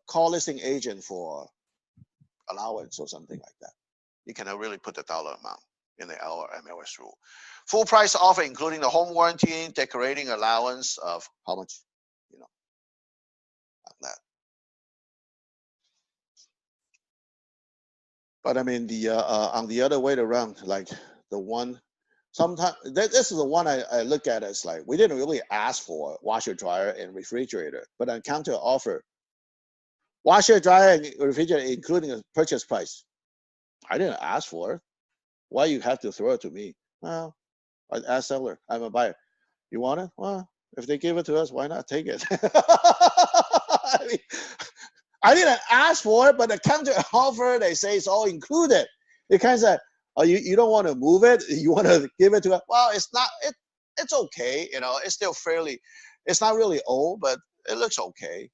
call listing agent for allowance or something like that. You cannot really put the dollar amount in our MLS rule. Full price offer, including the home warranty, decorating allowance of how much, that. But I mean, on the other way around, like the one, sometimes this is the one I look at as like, we didn't really ask for washer, dryer, and refrigerator, but on counter offer, washer, dryer, and refrigerator, including a purchase price. I didn't ask for it. Why you have to throw it to me? Well, I asked seller, I'm a buyer. You want it? Well, if they give it to us, why not take it? I mean, I didn't ask for it, but the counter offer, they say it's all included. It kind of say, oh, you don't want to move it? You want to give it to us? Well, it's not, it's okay. It's still fairly, it's not really old, but it looks okay.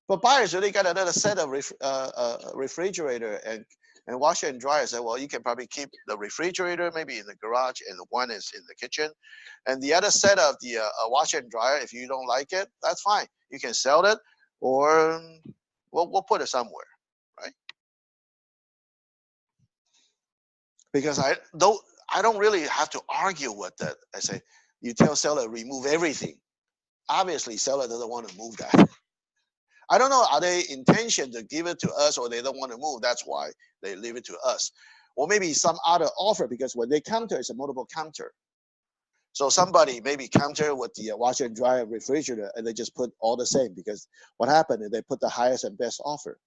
But buyers really got another set of refrigerator and washer and dryer. Say, well, you can probably keep the refrigerator maybe in the garage, and the one is in the kitchen, and the other set of the washer and dryer. If you don't like it, that's fine. You can sell it, or we'll put it somewhere, right? Because I don't really have to argue with that. I say, you tell seller remove everything. Obviously, seller doesn't want to move that. I don't know, are they intention to give it to us or they don't want to move? That's why they leave it to us. Or maybe some other offer, because when they counter, it's a multiple counter. So somebody maybe counter with the washer and dryer refrigerator, and they just put all the same, because what happened is they put the highest and best offer.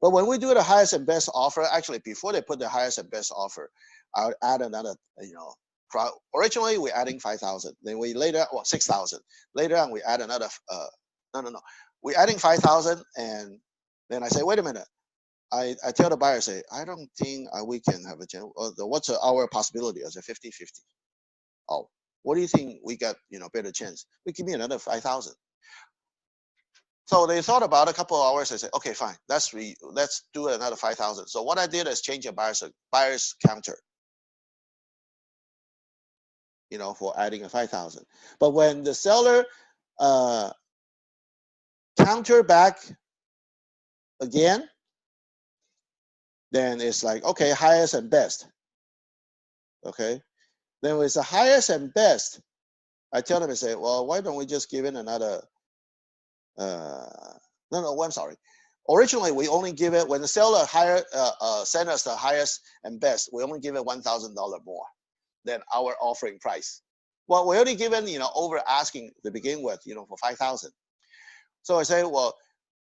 But when we do the highest and best offer, actually before they put the highest and best offer, I'll add another, originally we're adding 5,000. Then we later, 6,000. Later on, we add another, no. We're adding 5,000, and then I say, wait a minute. I tell the buyer, say, I don't think we can have a chance. What's our possibility? I say 50-50. Oh, what do you think we got, better chance? We give me another 5,000. So they thought about a couple of hours. I said, okay, fine. Let's do another 5,000. So what I did is change a buyer's counter, for adding a 5,000. But when the seller counter back again, then it's like, okay, highest and best. Okay. Then with the highest and best, I tell them, I say, well, why don't we just give in another, no, I'm sorry. Originally, we only give it, when the seller send us the highest and best, we only give it $1,000 more than our offering price. Well, we already given, over asking to begin with, for 5,000. So I say, well,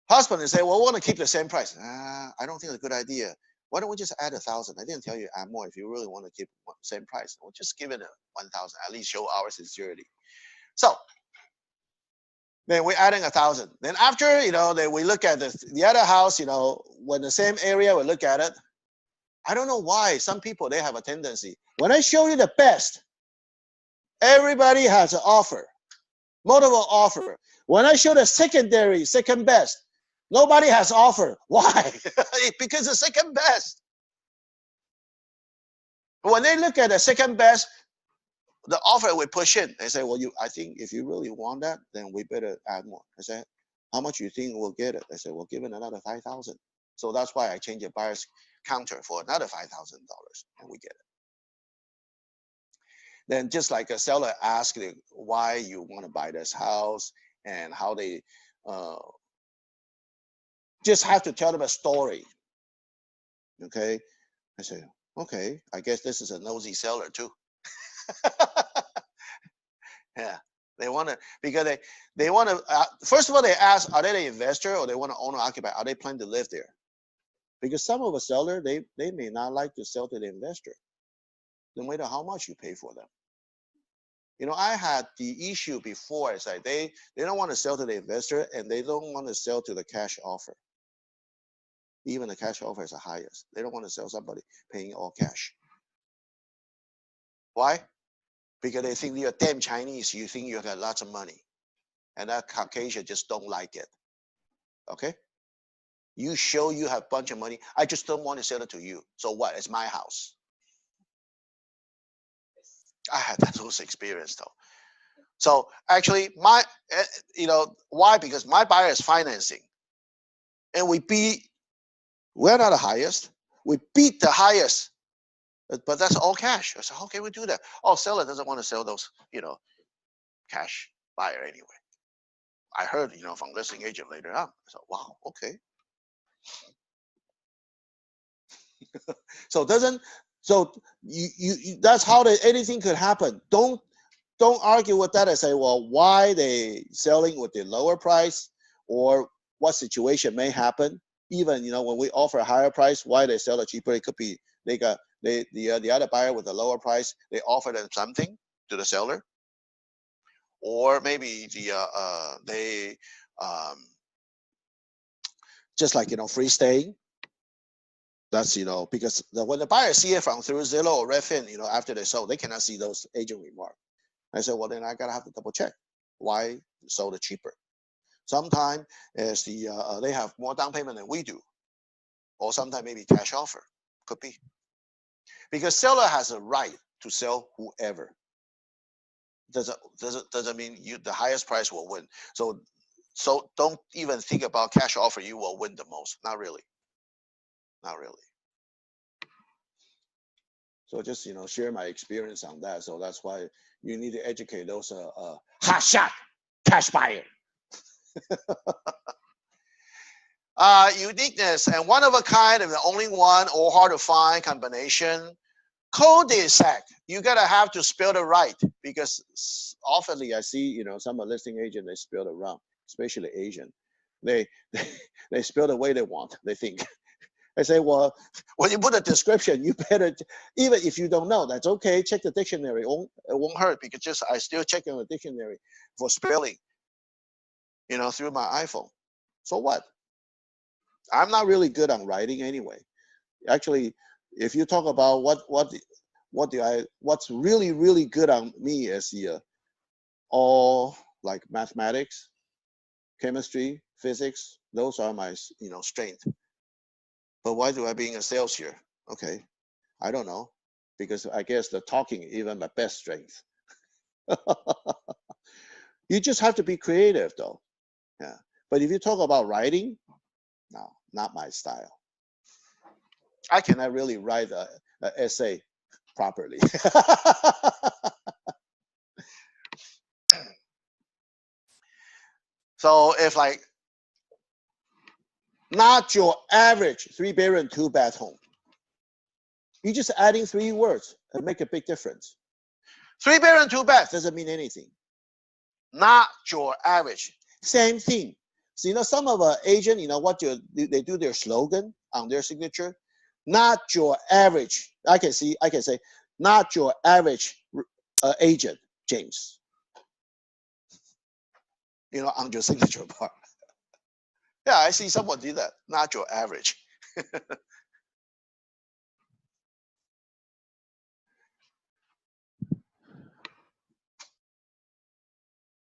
husband, they say, well, we want to keep the same price. I don't think it's a good idea. Why don't we just add 1,000? I didn't tell you add more if you really want to keep the same price. We'll just give it a 1,000, at least show our sincerity. So then we're adding 1,000. Then after, then we look at the other house, when the same area, we look at it. I don't know why some people, they have a tendency. When I show you the best, everybody has an offer, multiple offer. When I show the second best, nobody has offer. Why? Because the second best. When they look at the second best, the offer we push in, they say, well, I think if you really want that, then we better add more. I say, how much you think we'll get it? They say, well, give it another 5,000. So that's why I change the buyer's counter for another $5,000, and we get it. Then just like a seller asks why you want to buy this house and how they just have to tell them a story. Okay. I say, okay, I guess this is a nosy seller too. Yeah, they want to, because they want to, first of all, they ask, are they an investor or they want to own or occupy? Are they planning to live there? Because some of a seller, they may not like to sell to the investor, no matter how much you pay for them. I had the issue before. It's like they don't want to sell to the investor and they don't want to sell to the cash offer. Even the cash offer is the highest. They don't want to sell somebody paying all cash. Why? Because they think you're damn Chinese. You think you got lots of money. And that Caucasian just don't like it. Okay? You show you have a bunch of money. I just don't want to sell it to you. So what? It's my house. I had those experience though. So actually, why? Because my buyer is financing, and we're not the highest. We beat the highest, but that's all cash. I said, how can we do that? Oh, seller doesn't want to sell those, cash buyer anyway. I heard, from listing agent later on. I said, wow, okay. So that's how anything could happen. Don't argue with that and say, well, why they selling with the lower price or what situation may happen. Even, when we offer a higher price, why they sell it cheaper? It could be the other buyer with a lower price, they offer them something to the seller, or maybe they just like, free staying. That's, because when the buyer see it from through Zillow or Redfin, after they sold, they cannot see those agent remarks. I said, well, then I gotta have to double check why sold it cheaper. Sometimes is they have more down payment than we do, or sometimes maybe cash offer, could be. Because seller has a right to sell whoever. Doesn't mean the highest price will win. So don't even think about cash offer. You will win the most. Not really. Not really. So just share my experience on that. So that's why you need to educate those hot shot cash buyer. Uniqueness and one of a kind, and the only one or hard to find combination. Cul-de-sac. You gotta have to spell it right, because often I see some listing agent, they spell it wrong, especially Asian. They spell the way they want. They think I say, well, when you put a description, you better, even if you don't know, that's okay. Check the dictionary. It won't hurt because just I still check in the dictionary for spelling, through my iPhone. So what? I'm not really good on writing anyway. Actually, if you talk about what's really, really good on me is all like mathematics, chemistry, physics. Those are my, strength. But why do I being a sales here? Okay, I don't know, because I guess the talking even my best strength. You just have to be creative though. Yeah. But if you talk about writing, no, not my style. I cannot really write a essay properly. So if like not your average 3-bedroom, 2-bath home, you're just adding 3 words and make a big difference. 3-bedroom, 2-bath doesn't mean anything. Not your average. Same thing. So some of our agent, they do their slogan on their signature. Not your average. I can say, not your average agent, James. On your signature part. Yeah, I see someone do that. Not your average.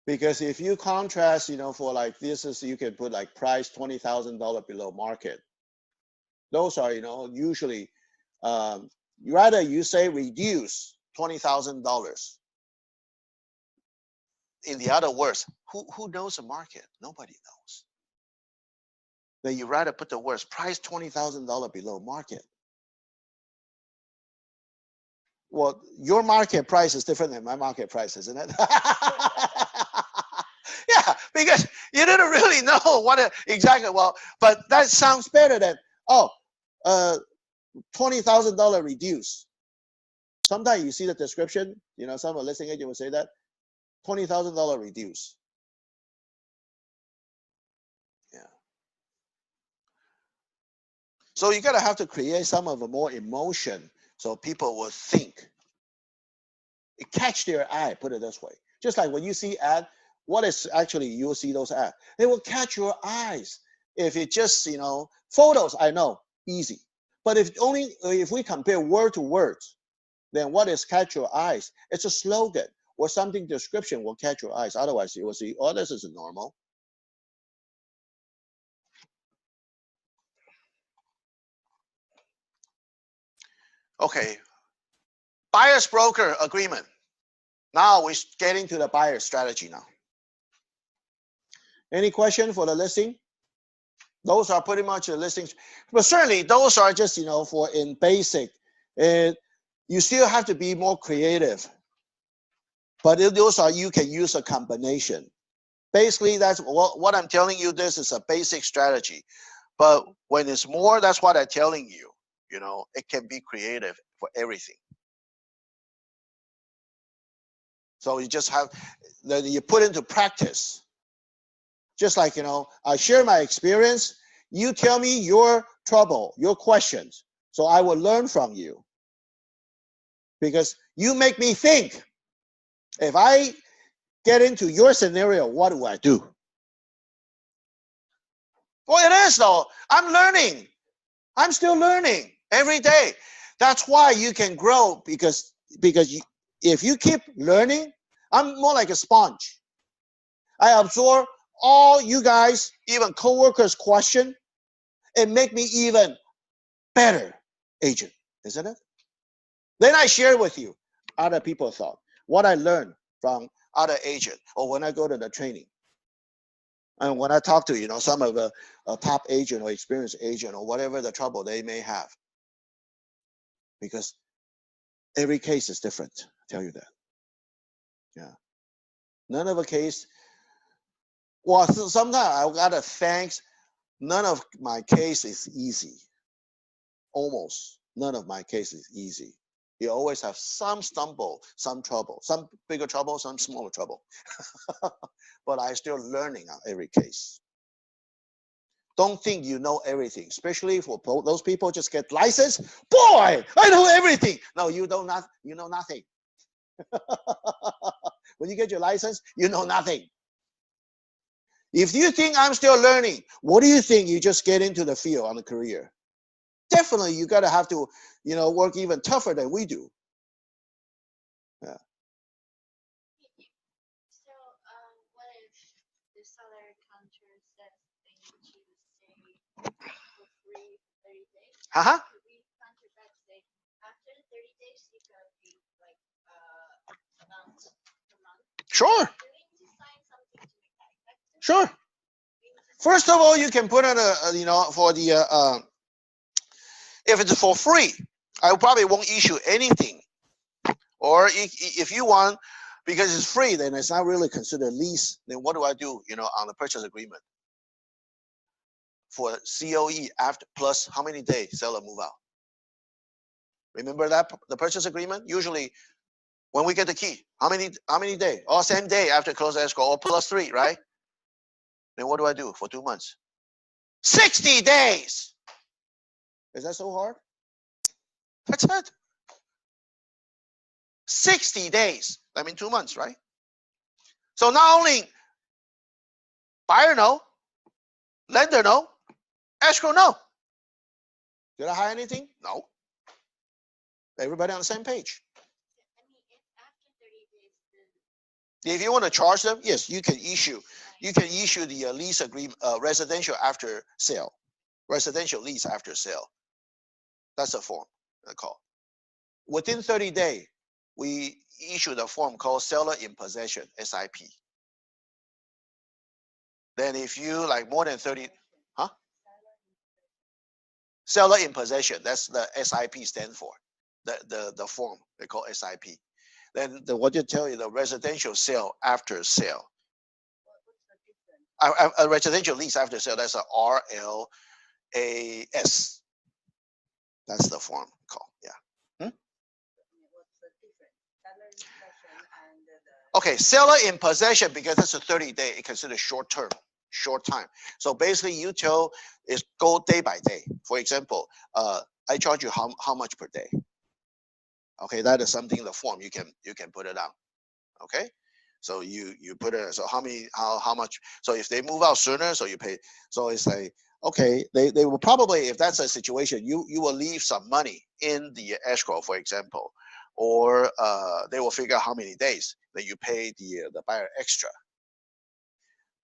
Because if you contrast, for like this is, you can put like price $20,000 below market. Those are, usually, rather you say reduce $20,000. In the other words, who knows the market? Nobody knows. Then you rather put the words price $20,000 below market. Well, your market price is different than my market price, isn't it? Yeah, because you didn't really know what exactly. Well, but that sounds better than $20,000 reduce. Sometimes you see the description. Some of the listing agent will say that $20,000 reduce. Yeah. So you gotta have to create some of a more emotion so people will think. It catch their eye. Put it this way. Just like when you see ad, what is actually you'll see those ads. They will catch your eyes. If it just photos, I know easy. But if we compare word to words, then what is catch your eyes? It's a slogan or something description will catch your eyes. Otherwise, you will see, oh, this is normal. Okay. Buyer's broker agreement. Now we're getting to the buyer strategy now. Any question for the listing? Those are pretty much the listings. But certainly those are just, for in basic. You still have to be more creative. But those are, you can use a combination. Basically, that's what I'm telling you. This is a basic strategy. But when it's more, that's what I'm telling you. It can be creative for everything. So you just have, you put into practice. Just like, I share my experience. You tell me your trouble, your questions. So I will learn from you. Because you make me think. If I get into your scenario, what do I do? Well, it is though. I'm learning. I'm still learning every day. That's why you can grow because if you keep learning, I'm more like a sponge. I absorb all you guys, even coworkers' question, and make me even better agent, isn't it? Then I share with you other people's thought, what I learned from other agent, or when I go to the training. And when I talk to, some of the top agent or experienced agent or whatever the trouble they may have. Because every case is different, I tell you that. Yeah. None of a case, well, sometimes I gotta thanks, none of my case is easy. Almost none of my case is easy. You always have some stumble, some trouble, some bigger trouble, some smaller trouble. But I'm still learning on every case. Don't think you know everything, especially for those people just get licensed. Boy, I know everything. No, you don't not you know nothing. When you get your license, you know nothing. If you think I'm still learning, what do you think? You just get into the field on a career. Definitely, you gotta have to, work even tougher than we do. Yeah. So, what if the seller counter says they need you to stay for free 30 days? Uh-huh. Could we counter back say after 30 days you gotta pay like amount per month? Sure. Do we need to sign something to make that effective? Sure. First of all, you can put in for the if it's for free, I probably won't issue anything. Or if you want, because it's free, then it's not really considered lease. Then what do I do? On the purchase agreement for COE after plus how many days seller move out? Remember that the purchase agreement usually when we get the key, how many days? Or same day after close escrow or plus 3, right? Then what do I do for 2 months? 60 days. Is that so hard? That's it. 60 days. I mean 2 months, right? So not only buyer no, lender no, escrow no. Did I hide anything? No. Everybody on the same page. I mean, if after 30 days, then If you want to charge them, yes, you can issue. You can issue the lease agreement, residential after sale, residential lease after sale. That's a form I call. Within 30 days, we issue the form called seller in possession (SIP). Then if you like more than 30, huh? Seller in possession. That's the SIP stand for. The form they call SIP. Then what you tell you the residential sale after sale. A residential lease after sale. That's a RLAS. That's the form called. Yeah. Okay, seller in possession because that's a 30-day. It considered short term, short time. So basically, you tell is go day by day. For example, I charge you how much per day. Okay, that is something in the form you can put it out. Okay, so you put it. So how much? So if they move out sooner, so you pay. So it's like okay, they will probably if that's a situation, you will leave some money in the escrow, for example, or they will figure out how many days that you pay the buyer extra.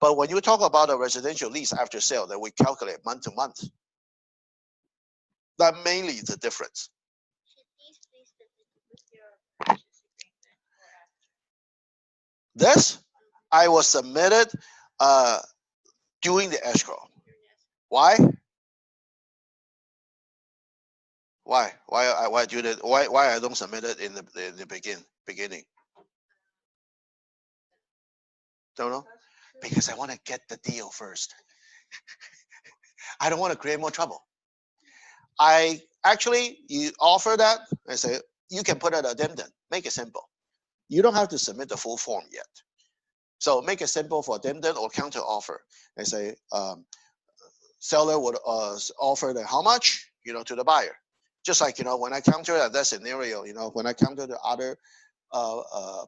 But when you talk about a residential lease after sale, that we calculate month to month. That mainly is the difference. should these please with your purchase agreement or after? This I was submitted during the escrow. Why? Why do that? Why I don't submit it in the beginning? Don't know. Because I want to get the deal first. I don't want to create more trouble. I actually you offer that. I say you can put an addendum. Make it simple. You don't have to submit the full form yet. So make it simple for addendum or counter offer. I say seller would offer the how much to the buyer. Just like when I counter that scenario, when I counter the other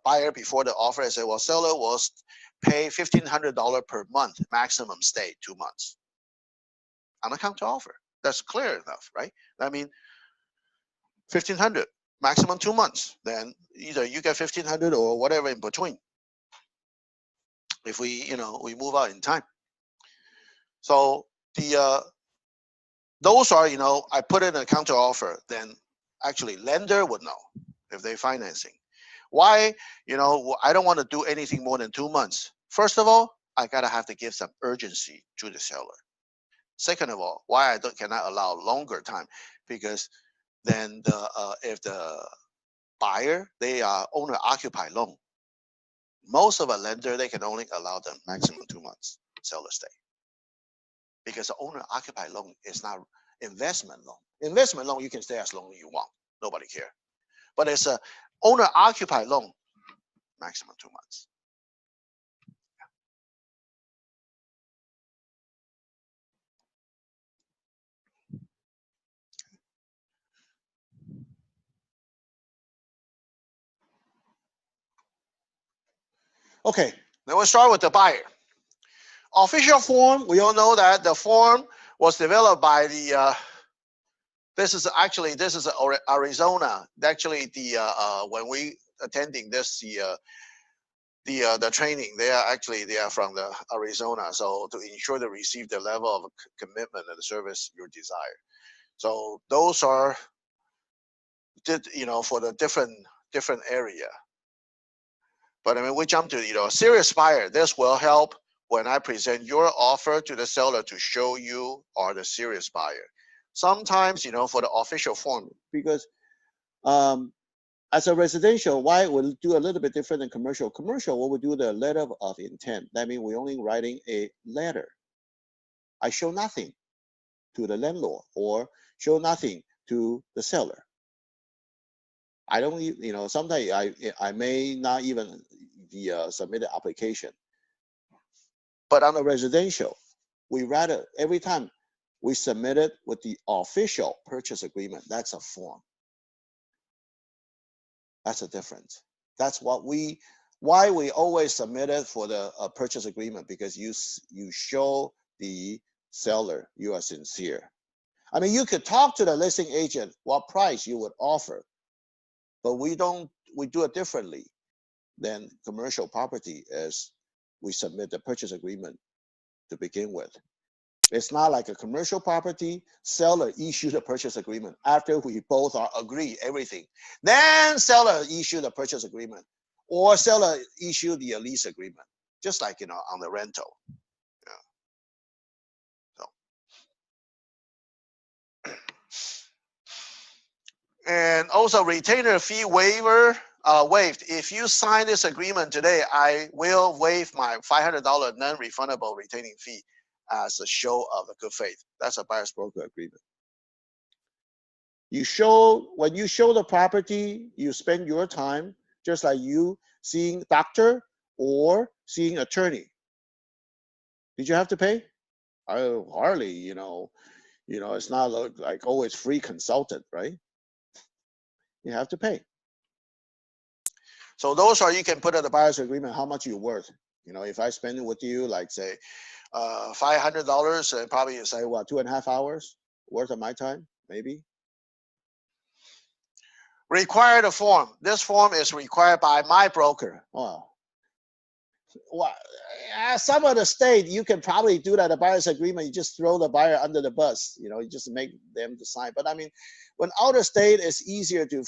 buyer before the offer, I say, well, seller will pay $1,500 per month, maximum stay 2 months. On a counter offer, that's clear enough, right? I mean, 1,500 maximum 2 months. Then either you get 1,500 or whatever in between. If we move out in time. So the those are I put in a counter offer. Then actually lender would know if they financing. Why? I don't want to do anything more than 2 months. First of all, I gotta have to give some urgency to the seller. Second of all, why I cannot allow longer time? Because then if the buyer they are owner occupied loan, most of a lender they can only allow them maximum 2 months seller stay. Because the owner occupied loan is not investment loan. Investment loan you can stay as long as you want. Nobody care. But it's a owner occupied loan, maximum 2 months. Okay, then we'll start with the buyer. Official form, we all know that the form was developed by the, this is Arizona. Actually, when we attending this, the training, they are from the Arizona. So to ensure to receive the level of commitment and the service you desire. So those are, for the different area. But I mean, we jump to, serious buyer. This will help when I present your offer to the seller to show you are the serious buyer. Sometimes, for the official form, because as a residential, why we'll do a little bit different than commercial. Commercial, we will do the letter of intent. That means we're only writing a letter. I show nothing to the landlord or show nothing to the seller. I don't, sometimes I may not even submit an application. But on the residential, we rather every time we submit it with the official purchase agreement. That's a form. That's a difference. That's why we always submit it for the purchase agreement, because you show the seller you are sincere. I mean, you could talk to the listing agent what price you would offer, but we do it differently than commercial property, as we submit the purchase agreement to begin with. It's not like a commercial property. Seller issue the purchase agreement after we both are agree everything. Then seller issue the purchase agreement, or seller issue the lease agreement, just like on the rental. Yeah. So. And also retainer fee waiver waived. If you sign this agreement today, I will waive my $500 non-refundable retaining fee as a show of a good faith. That's a buyer's broker agreement. When you show the property, you spend your time just like you seeing doctor or seeing attorney. Did you have to pay? Hardly, it's not like always free consultant, right? You have to pay. So those are, you can put in the buyer's agreement how much you're worth. If I spend it with you, like say $500, and probably say what, 2.5 hours worth of my time, maybe. Required a form. This form is required by my broker. Well, some of the state you can probably do that. A buyer's agreement, you just throw the buyer under the bus. You just make them to sign. But I mean, when out of state, it's easier to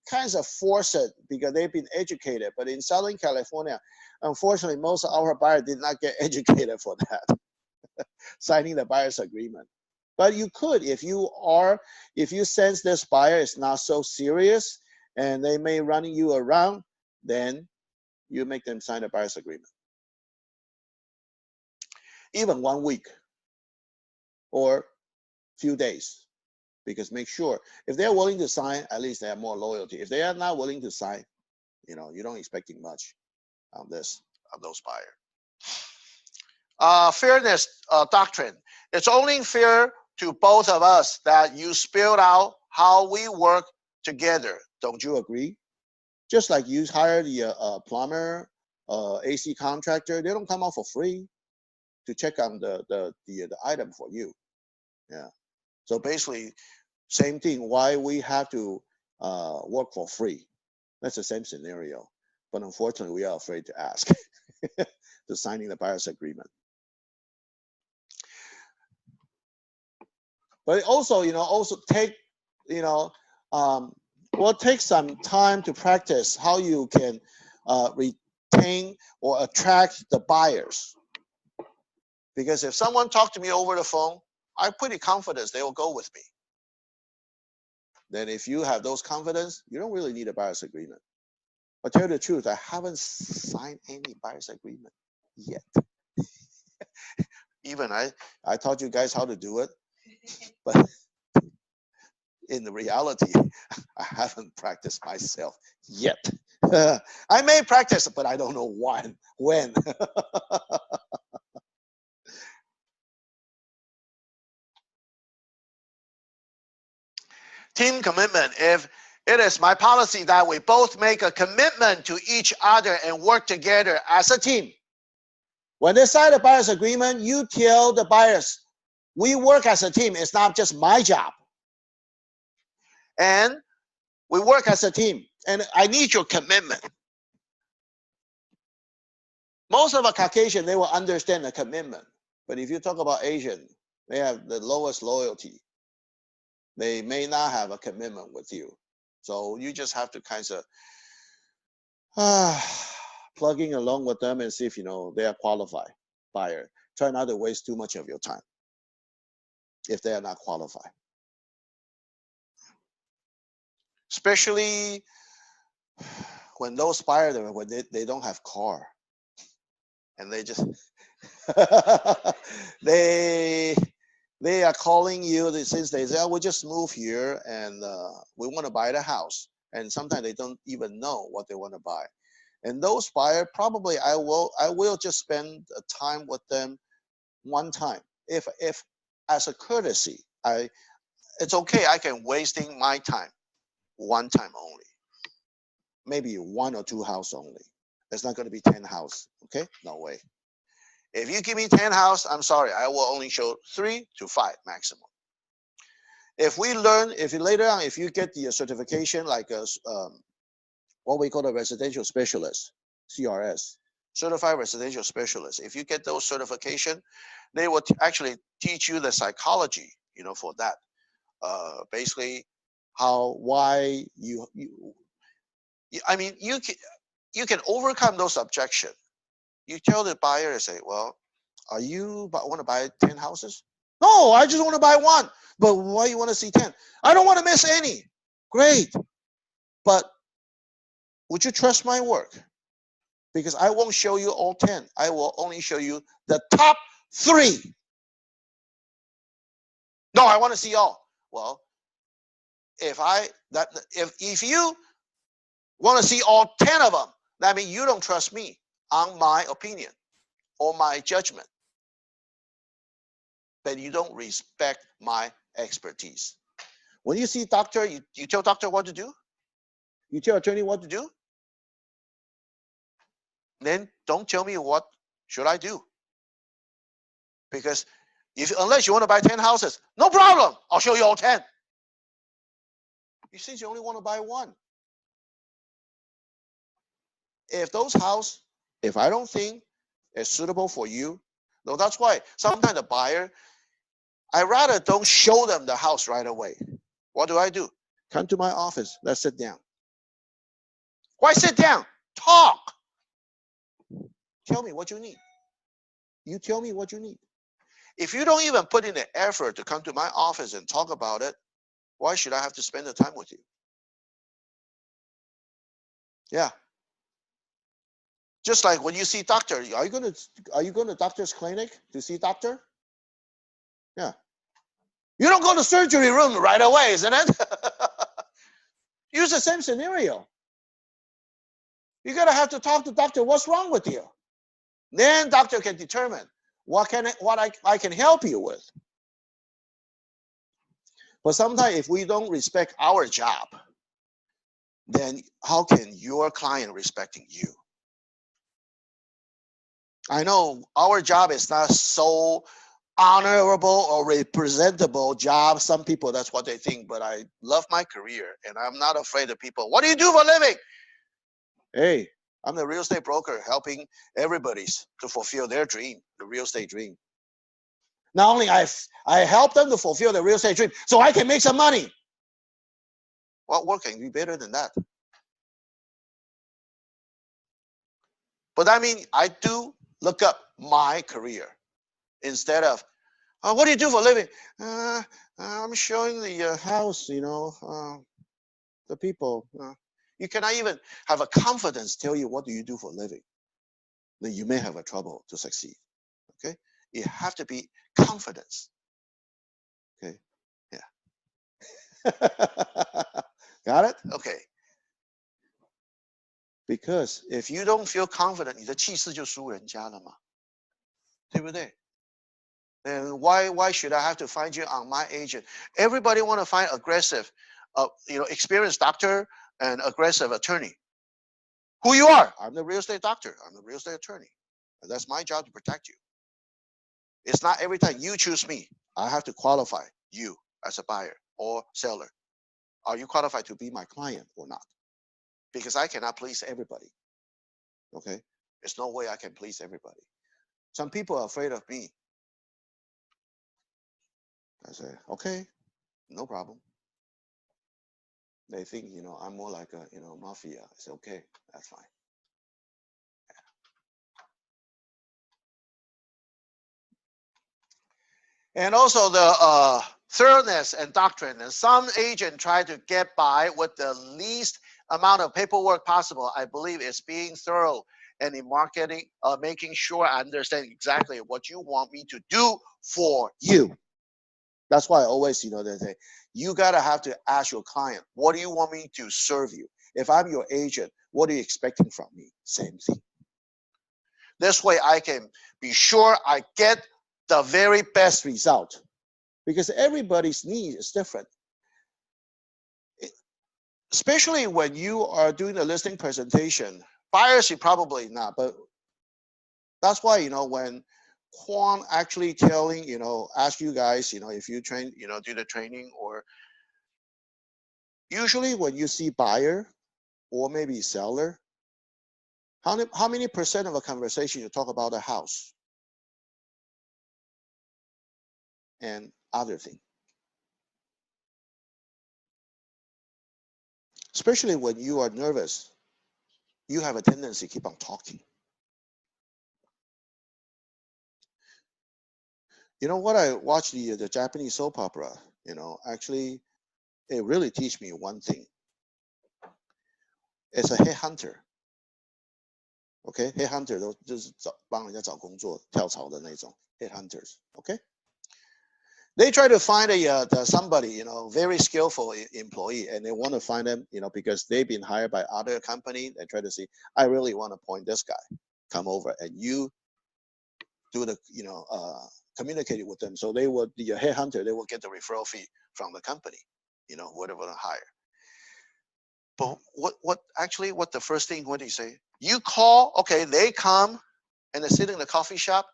kind of force it because they've been educated. But in Southern California, unfortunately, most of our buyers did not get educated for that, signing the buyer's agreement. But you could, if you sense this buyer is not so serious and they may run you around, then you make them sign a buyer's agreement. Even 1 week or few days, because make sure if they're willing to sign, at least they have more loyalty. If they are not willing to sign, you don't expecting much on those buyers. Fairness doctrine. It's only fair to both of us that you spelled out how we work together. Don't you agree? Just like you hire the plumber, AC contractor, they don't come out for free to check on the item for you. Yeah. So basically, same thing. Why we have to work for free? That's the same scenario. But unfortunately, we are afraid to ask to signing the buyer's agreement. But also, take, will take some time to practice how you can retain or attract the buyers. Because if someone talked to me over the phone, I'm pretty confident they will go with me. Then if you have those confidence, you don't really need a buyer's agreement. But tell you the truth, I haven't signed any buyer's agreement yet. Even I taught you guys how to do it, but in the reality, I haven't practiced myself yet. I may practice, but I don't know when. Team commitment. If It is my policy that we both make a commitment to each other and work together as a team. When they sign the buyer's agreement, you tell the buyers, we work as a team. It's not just my job. And we work as a team. And I need your commitment. Most of a Caucasian, they will understand the commitment. But if you talk about Asian, they have the lowest loyalty. They may not have a commitment with you. So you just have to kind of plugging along with them and see if they are qualified buyer. Try not to waste too much of your time if they are not qualified. Especially when those buyers, when they don't have car. And they just they are calling you since they say, oh, we just moved here and we want to buy the house. And sometimes they don't even know what they want to buy. And those buyers, probably I will just spend time with them one time. If as a courtesy, it's okay. I can wasting my time one time only. Maybe 1 or 2 house only. It's not going to be 10 house. Okay, no way. If you give me 10 house, I'm sorry, I will only show 3 to 5 maximum. If we learn, if you get the certification like what we call a residential specialist, CRS, certified residential specialist. If you get those certification, they will actually teach you the psychology, for that. Basically, why you can overcome those objections. You tell the buyer and say, well, are you want to buy 10 houses? No, I just want to buy 1. But why you want to see 10? I don't want to miss any. Great. But would you trust my work? Because I won't show you all 10. I will only show you the top 3. No, I want to see all. Well, if you want to see all 10 of them, that means you don't trust me on my opinion or my judgment. But you don't respect my expertise. When you see doctor, you tell doctor what to do? You tell attorney what to do? Then don't tell me what should I do. Because unless you want to buy 10 houses, no problem. I'll show you all 10. Since you only want to buy 1. If those house, if I don't think it's suitable for you, no, that's why sometimes the buyer, I rather don't show them the house right away. What do? Come to my office. Let's sit down. Why sit down? Talk. Tell me what you need. You tell me what you need. If you don't even put in the effort to come to my office and talk about it, why should I have to spend the time with you? Yeah. Just like when you see doctor, are you going to doctor's clinic to see doctor? Yeah. You don't go to surgery room right away, isn't it? Use the same scenario. You're going to have to talk to doctor, what's wrong with you? Then doctor can determine what I can help you with. But sometimes if we don't respect our job, then how can your client respecting you? I know our job is not so honorable or representable job. Some people, that's what they think, but I love my career and I'm not afraid of people. What do you do for a living? Hey, I'm the real estate broker helping everybody to fulfill their dream, the real estate dream. Not only I help them to fulfill the real estate dream, so I can make some money. What work can be better than that? But I mean, I do look up my career instead of, what do you do for a living? I'm showing the house, the people. You cannot even have a confidence tell you what do you do for a living. Then you may have a trouble to succeed. Okay, you have to be confidence. Okay, yeah. Got it? Okay. Because if you don't feel confident, 你的气势就输人家了嘛，对不对？ And why should I have to find you on my agent? Everybody want to find aggressive, experienced doctor and aggressive attorney. Who you are? I'm the real estate doctor. I'm the real estate attorney. And that's my job to protect you. It's not every time you choose me. I have to qualify you as a buyer or seller. Are you qualified to be my client or not? Because I cannot please everybody. Okay? There's no way I can please everybody. Some people are afraid of me. I say, okay, no problem. They think, I'm more like a, mafia. I say, okay, that's fine. And also the thoroughness and doctrine. And some agent try to get by with the least amount of paperwork possible. I believe it's being thorough and in marketing, making sure I understand exactly what you want me to do for you. That's why I always, they say, you gotta have to ask your client, what do you want me to serve you? If I'm your agent, what are you expecting from me? Same thing. This way I can be sure I get the very best result, because everybody's need is different. Especially when you are doing a listing presentation, buyers you probably not, but that's why, when Quan actually telling, ask you guys, if you train, do the training, or usually when you see buyer or maybe seller, how many percent of a conversation you talk about a house and other thing? Especially when you are nervous, you have a tendency to keep on talking. You know what? I watched the Japanese soap opera. Actually, it really teach me one thing. It's a headhunter. Okay, headhunter 都就是帮人家找工作跳槽的那种 headhunters. Okay, they try to find somebody very skillful employee, and they want to find them because they've been hired by other company. They try to see, I really want to appoint this guy, come over, and you do the communicate with them. So they will, the headhunter, they will get the referral fee from the company, whatever they hire. But what the first thing, what do you say? You call, okay, they come and they sit in the coffee shop.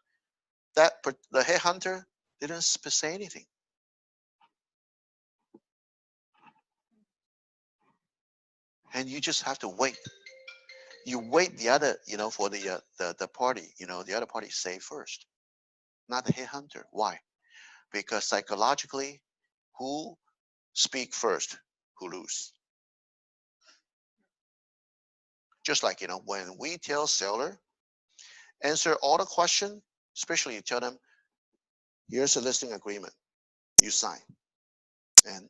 The headhunter didn't say anything. And you just have to wait. You wait the other, for the party, the other party say first, not the headhunter. Why? Because psychologically, who speak first, who lose. Just like, when we tell seller, answer all the question, especially you tell them, here's a listing agreement, you sign. And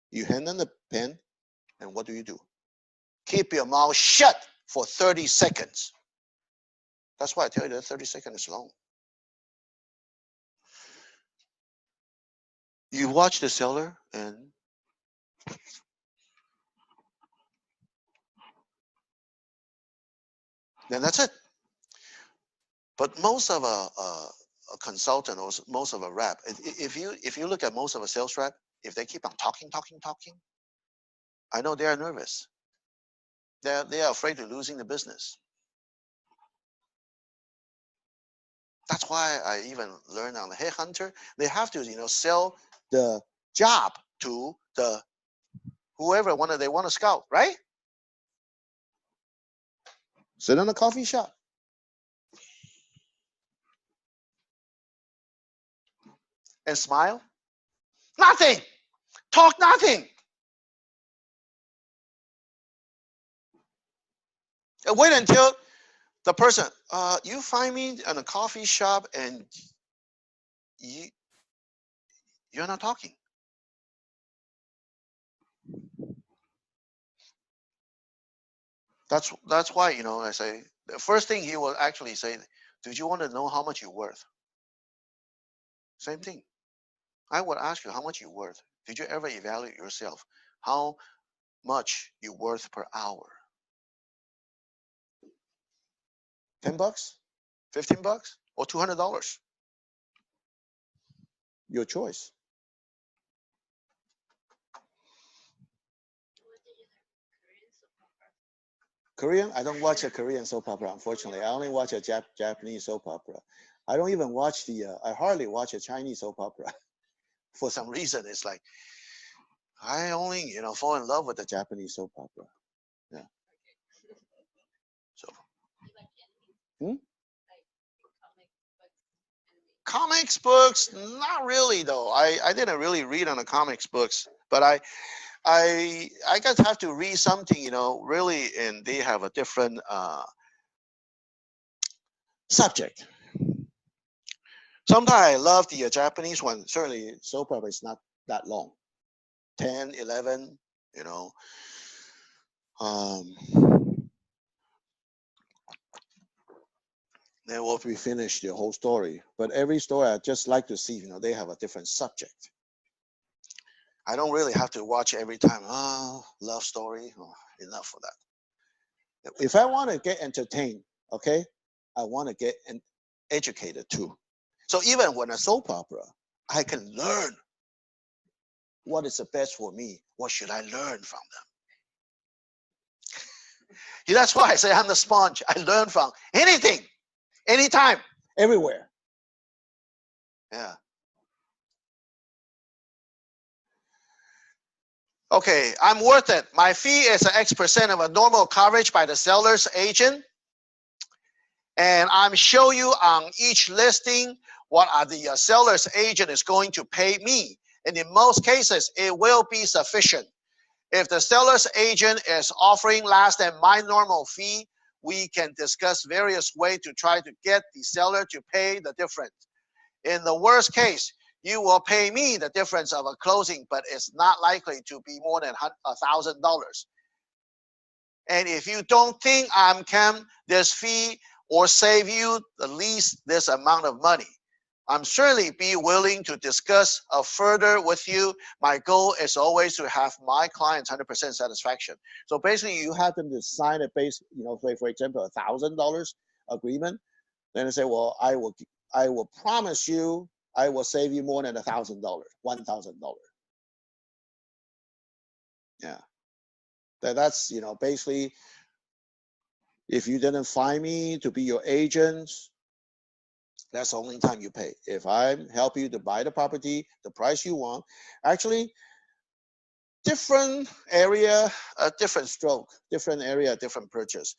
you hand them the pen, and what do? Keep your mouth shut for 30 seconds. That's why I tell you that 30 seconds is long. You watch the seller, and then that's it. But most of a consultant or most of a rep, if you look at most of a sales rep, if they keep on talking, I know they are nervous. They are afraid of losing the business. That's why I even learned on the headhunter, they have to sell the job to the whoever they want to scout, right? Sit in a coffee shop. And smile. Nothing. Talk nothing. And wait until the person, you find me in a coffee shop and you're not talking. That's why, I say, the first thing he will actually say, do you want to know how much you're worth? Same thing. I would ask you how much you're worth. Did you ever evaluate yourself? How much you're worth per hour? $10, $15, or $200? Your choice. Korean? I don't watch a Korean soap opera, unfortunately. I only watch a Japanese soap opera. I don't even watch I hardly watch a Chinese soap opera. For some reason, it's like, I only, fall in love with the Japanese soap opera. Yeah. So, hmm? Comics books, not really though. I didn't really read on the comics books, but I guess have to read something, really, and they have a different subject. Sometimes I love the Japanese one. Certainly, soap opera is not that long, 10, 11, you know. Um, then will be finished the whole story. But every story, I just like to see, they have a different subject. I don't really have to watch every time. Love story. Oh, enough for that. If I want to get entertained, okay, I want to get educated too. So even when a soap opera, I can learn what is the best for me. What should I learn from them? That's why I say I'm the sponge. I learn from anything, anytime, everywhere. Yeah. Okay, I'm worth it. My fee is X% of a normal coverage by the seller's agent. And I'm show you on each listing what are the seller's agent is going to pay me. And in most cases, it will be sufficient. If the seller's agent is offering less than my normal fee, we can discuss various ways to try to get the seller to pay the difference. In the worst case, you will pay me the difference of a closing, but it's not likely to be more than $1,000. And if you don't think I can this fee or save you at least this amount of money, I'm certainly be willing to discuss further with you. My goal is always to have my clients 100% satisfaction. So basically, you have them to sign a base, say for example, $1,000 agreement. Then they say, well, I will promise you, I will save you more than $1,000, $1,000. Yeah. That's, basically, if you didn't find me to be your agent, that's the only time you pay. If I help you to buy the property, the price you want, actually, different area, a different stroke, different area, different purchase.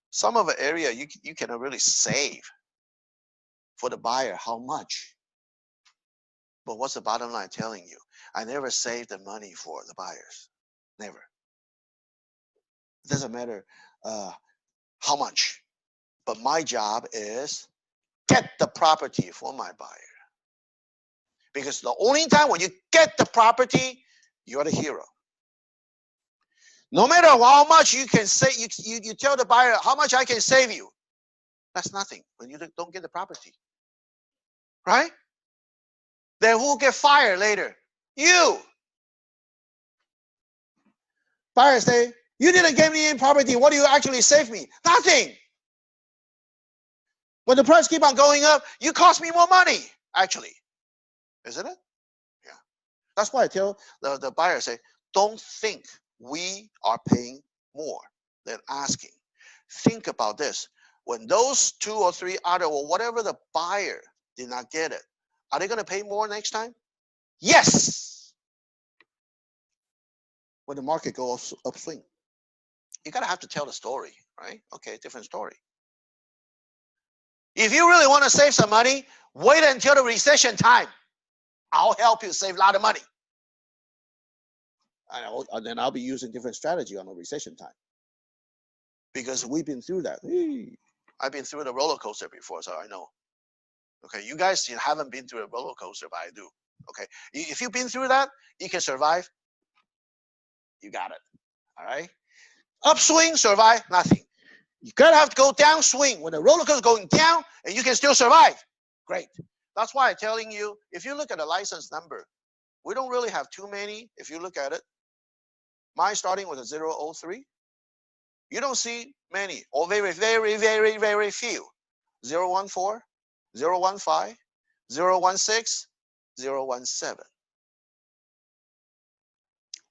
Some of the area you cannot really save for the buyer. How much? But what's the bottom line telling you? I never saved the money for the buyers. Never. It doesn't matter how much. But my job is get the property for my buyer. Because the only time when you get the property, you're the hero. No matter how much you can say, you tell the buyer how much I can save you. That's nothing when you don't get the property. Right? Then who get fired later? You. Buyer say, you didn't give me any property. What do you actually save me? Nothing. When the price keep on going up, you cost me more money, actually. Isn't it? Yeah. That's why I tell the buyer, say, don't think we are paying more than asking. Think about this. When those 2 or 3 other, or whatever the buyer did not get it, are they going to pay more next time? Yes. When the market goes upswing. You got to have to tell the story, right? Okay, different story. If you really want to save some money, wait until the recession time. I'll help you save a lot of money. And then I'll be using different strategy on the recession time. Because we've been through that. I've been through the roller coaster before, so I know. Okay, you guys haven't been through a roller coaster, but I do. Okay, if you've been through that, you can survive. You got it. All right. Upswing, survive, nothing. You gotta have to go downswing when the roller coaster is going down, and you can still survive. Great. That's why I'm telling you, if you look at the license number, we don't really have too many. If you look at it, mine starting with a 003. You don't see many, or very, very, very, very few. 014, 015, 016, 017.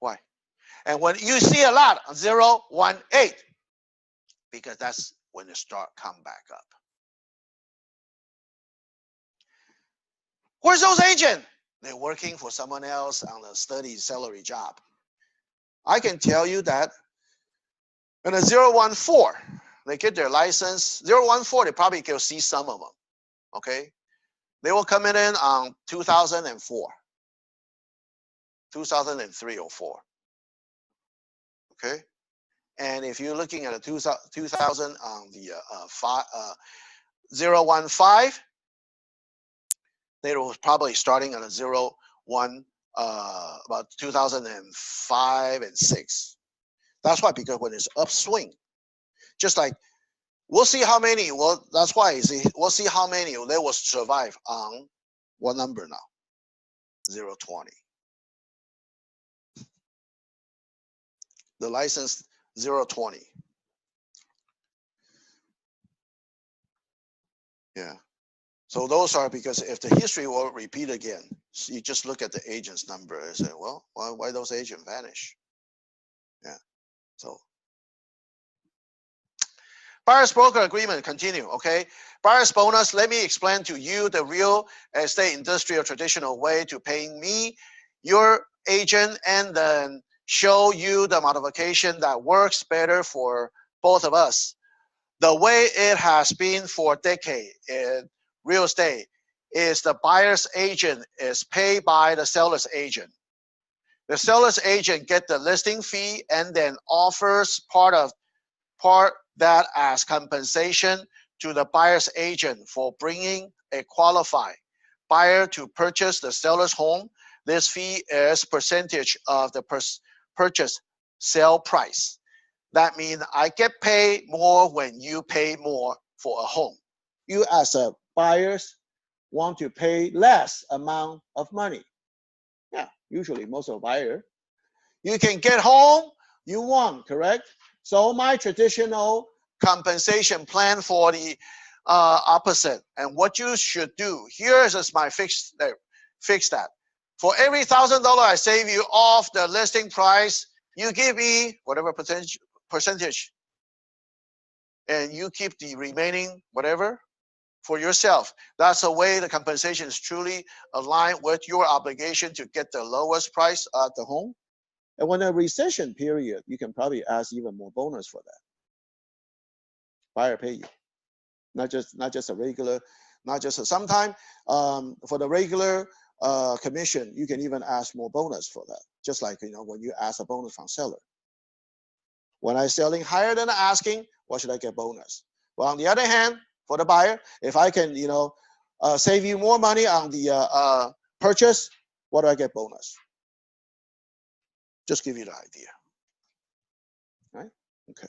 Why? And when you see a lot, 018. because that's when it start come back up. Where's those agents? They're working for someone else on a steady salary job. I can tell you that in a 014, they get their license. 014, they probably can see some of them. Okay? They will come in on 2004, 2003 or 4. Okay? And if you're looking at a 2000 on the 015, they were probably starting at a 01 about 2005 and 6. That's why, because when it's upswing, just like we'll see how many. Well, that's why you see, we'll see how many they will survive on what number now? 020. The license 020. Yeah. So those are, because if the history will repeat again, so you just look at the agent's number and say, well, why those agents vanish? Yeah. So buyer's broker agreement continue. Okay. Buyer's bonus. Let me explain to you the real estate industrial traditional way to paying me, your agent, and then show you the modification that works better for both of us. The way it has been for decades in real estate is the buyer's agent is paid by the seller's agent. The seller's agent get the listing fee and then offers part that as compensation to the buyer's agent for bringing a qualified buyer to purchase the seller's home. This fee is percentage of the purchase sale price. That means I get paid more when you pay more for a home. You as a buyers want to pay less amount of money. Yeah, usually most of buyer. You can get home you want, correct? So my traditional compensation plan for the opposite. And what you should do, here is my fix that. For every $1,000 I save you off the listing price, you give me whatever percentage, and you keep the remaining whatever for yourself. That's the way the compensation is truly aligned with your obligation to get the lowest price at the home. And when a recession period, you can probably ask even more bonus for that. Buyer pay you, not just a regular, not just a sometime for the regular commission, you can even ask more bonus for that. Just like when you ask a bonus from seller. When I'm selling higher than asking, what should I get bonus? Well, on the other hand, for the buyer, if I can save you more money on the purchase, what do I get bonus? Just give you the idea. Right? Okay.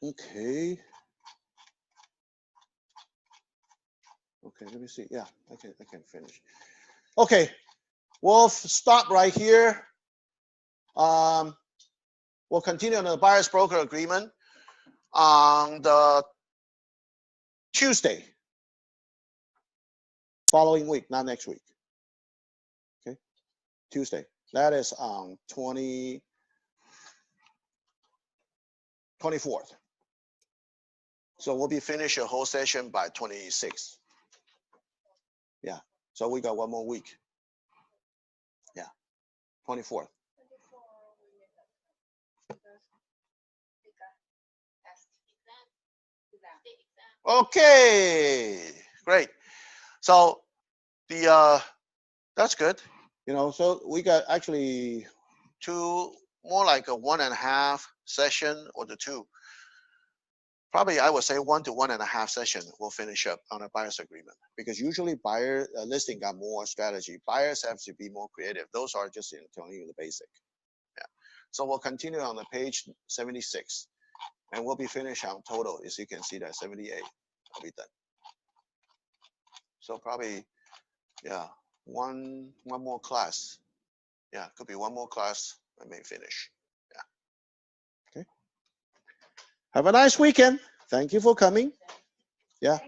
Okay. Okay, let me see. Yeah, I can finish. Okay, we'll stop right here. We'll continue on the buyer's broker agreement on the Tuesday, following week, not next week. Okay, Tuesday. That is on 24th. So we'll be finished a whole session by 26th. Yeah, so we got one more week. Yeah, 24th. Okay, great. So the that's good. So we got actually more like a 1.5 session or the 2. Probably I would say 1 to 1.5 session we'll finish up on a buyer's agreement, because usually buyer listing got more strategy. Buyers have to be more creative. Those are just telling you the basic. Yeah. So we'll continue on the page 76, and we'll be finished on total. As you can see, that 78 will be done. So probably, yeah, one more class. Yeah, could be one more class. I may finish. Yeah. Okay. Have a nice weekend. Thank you for coming. Yeah.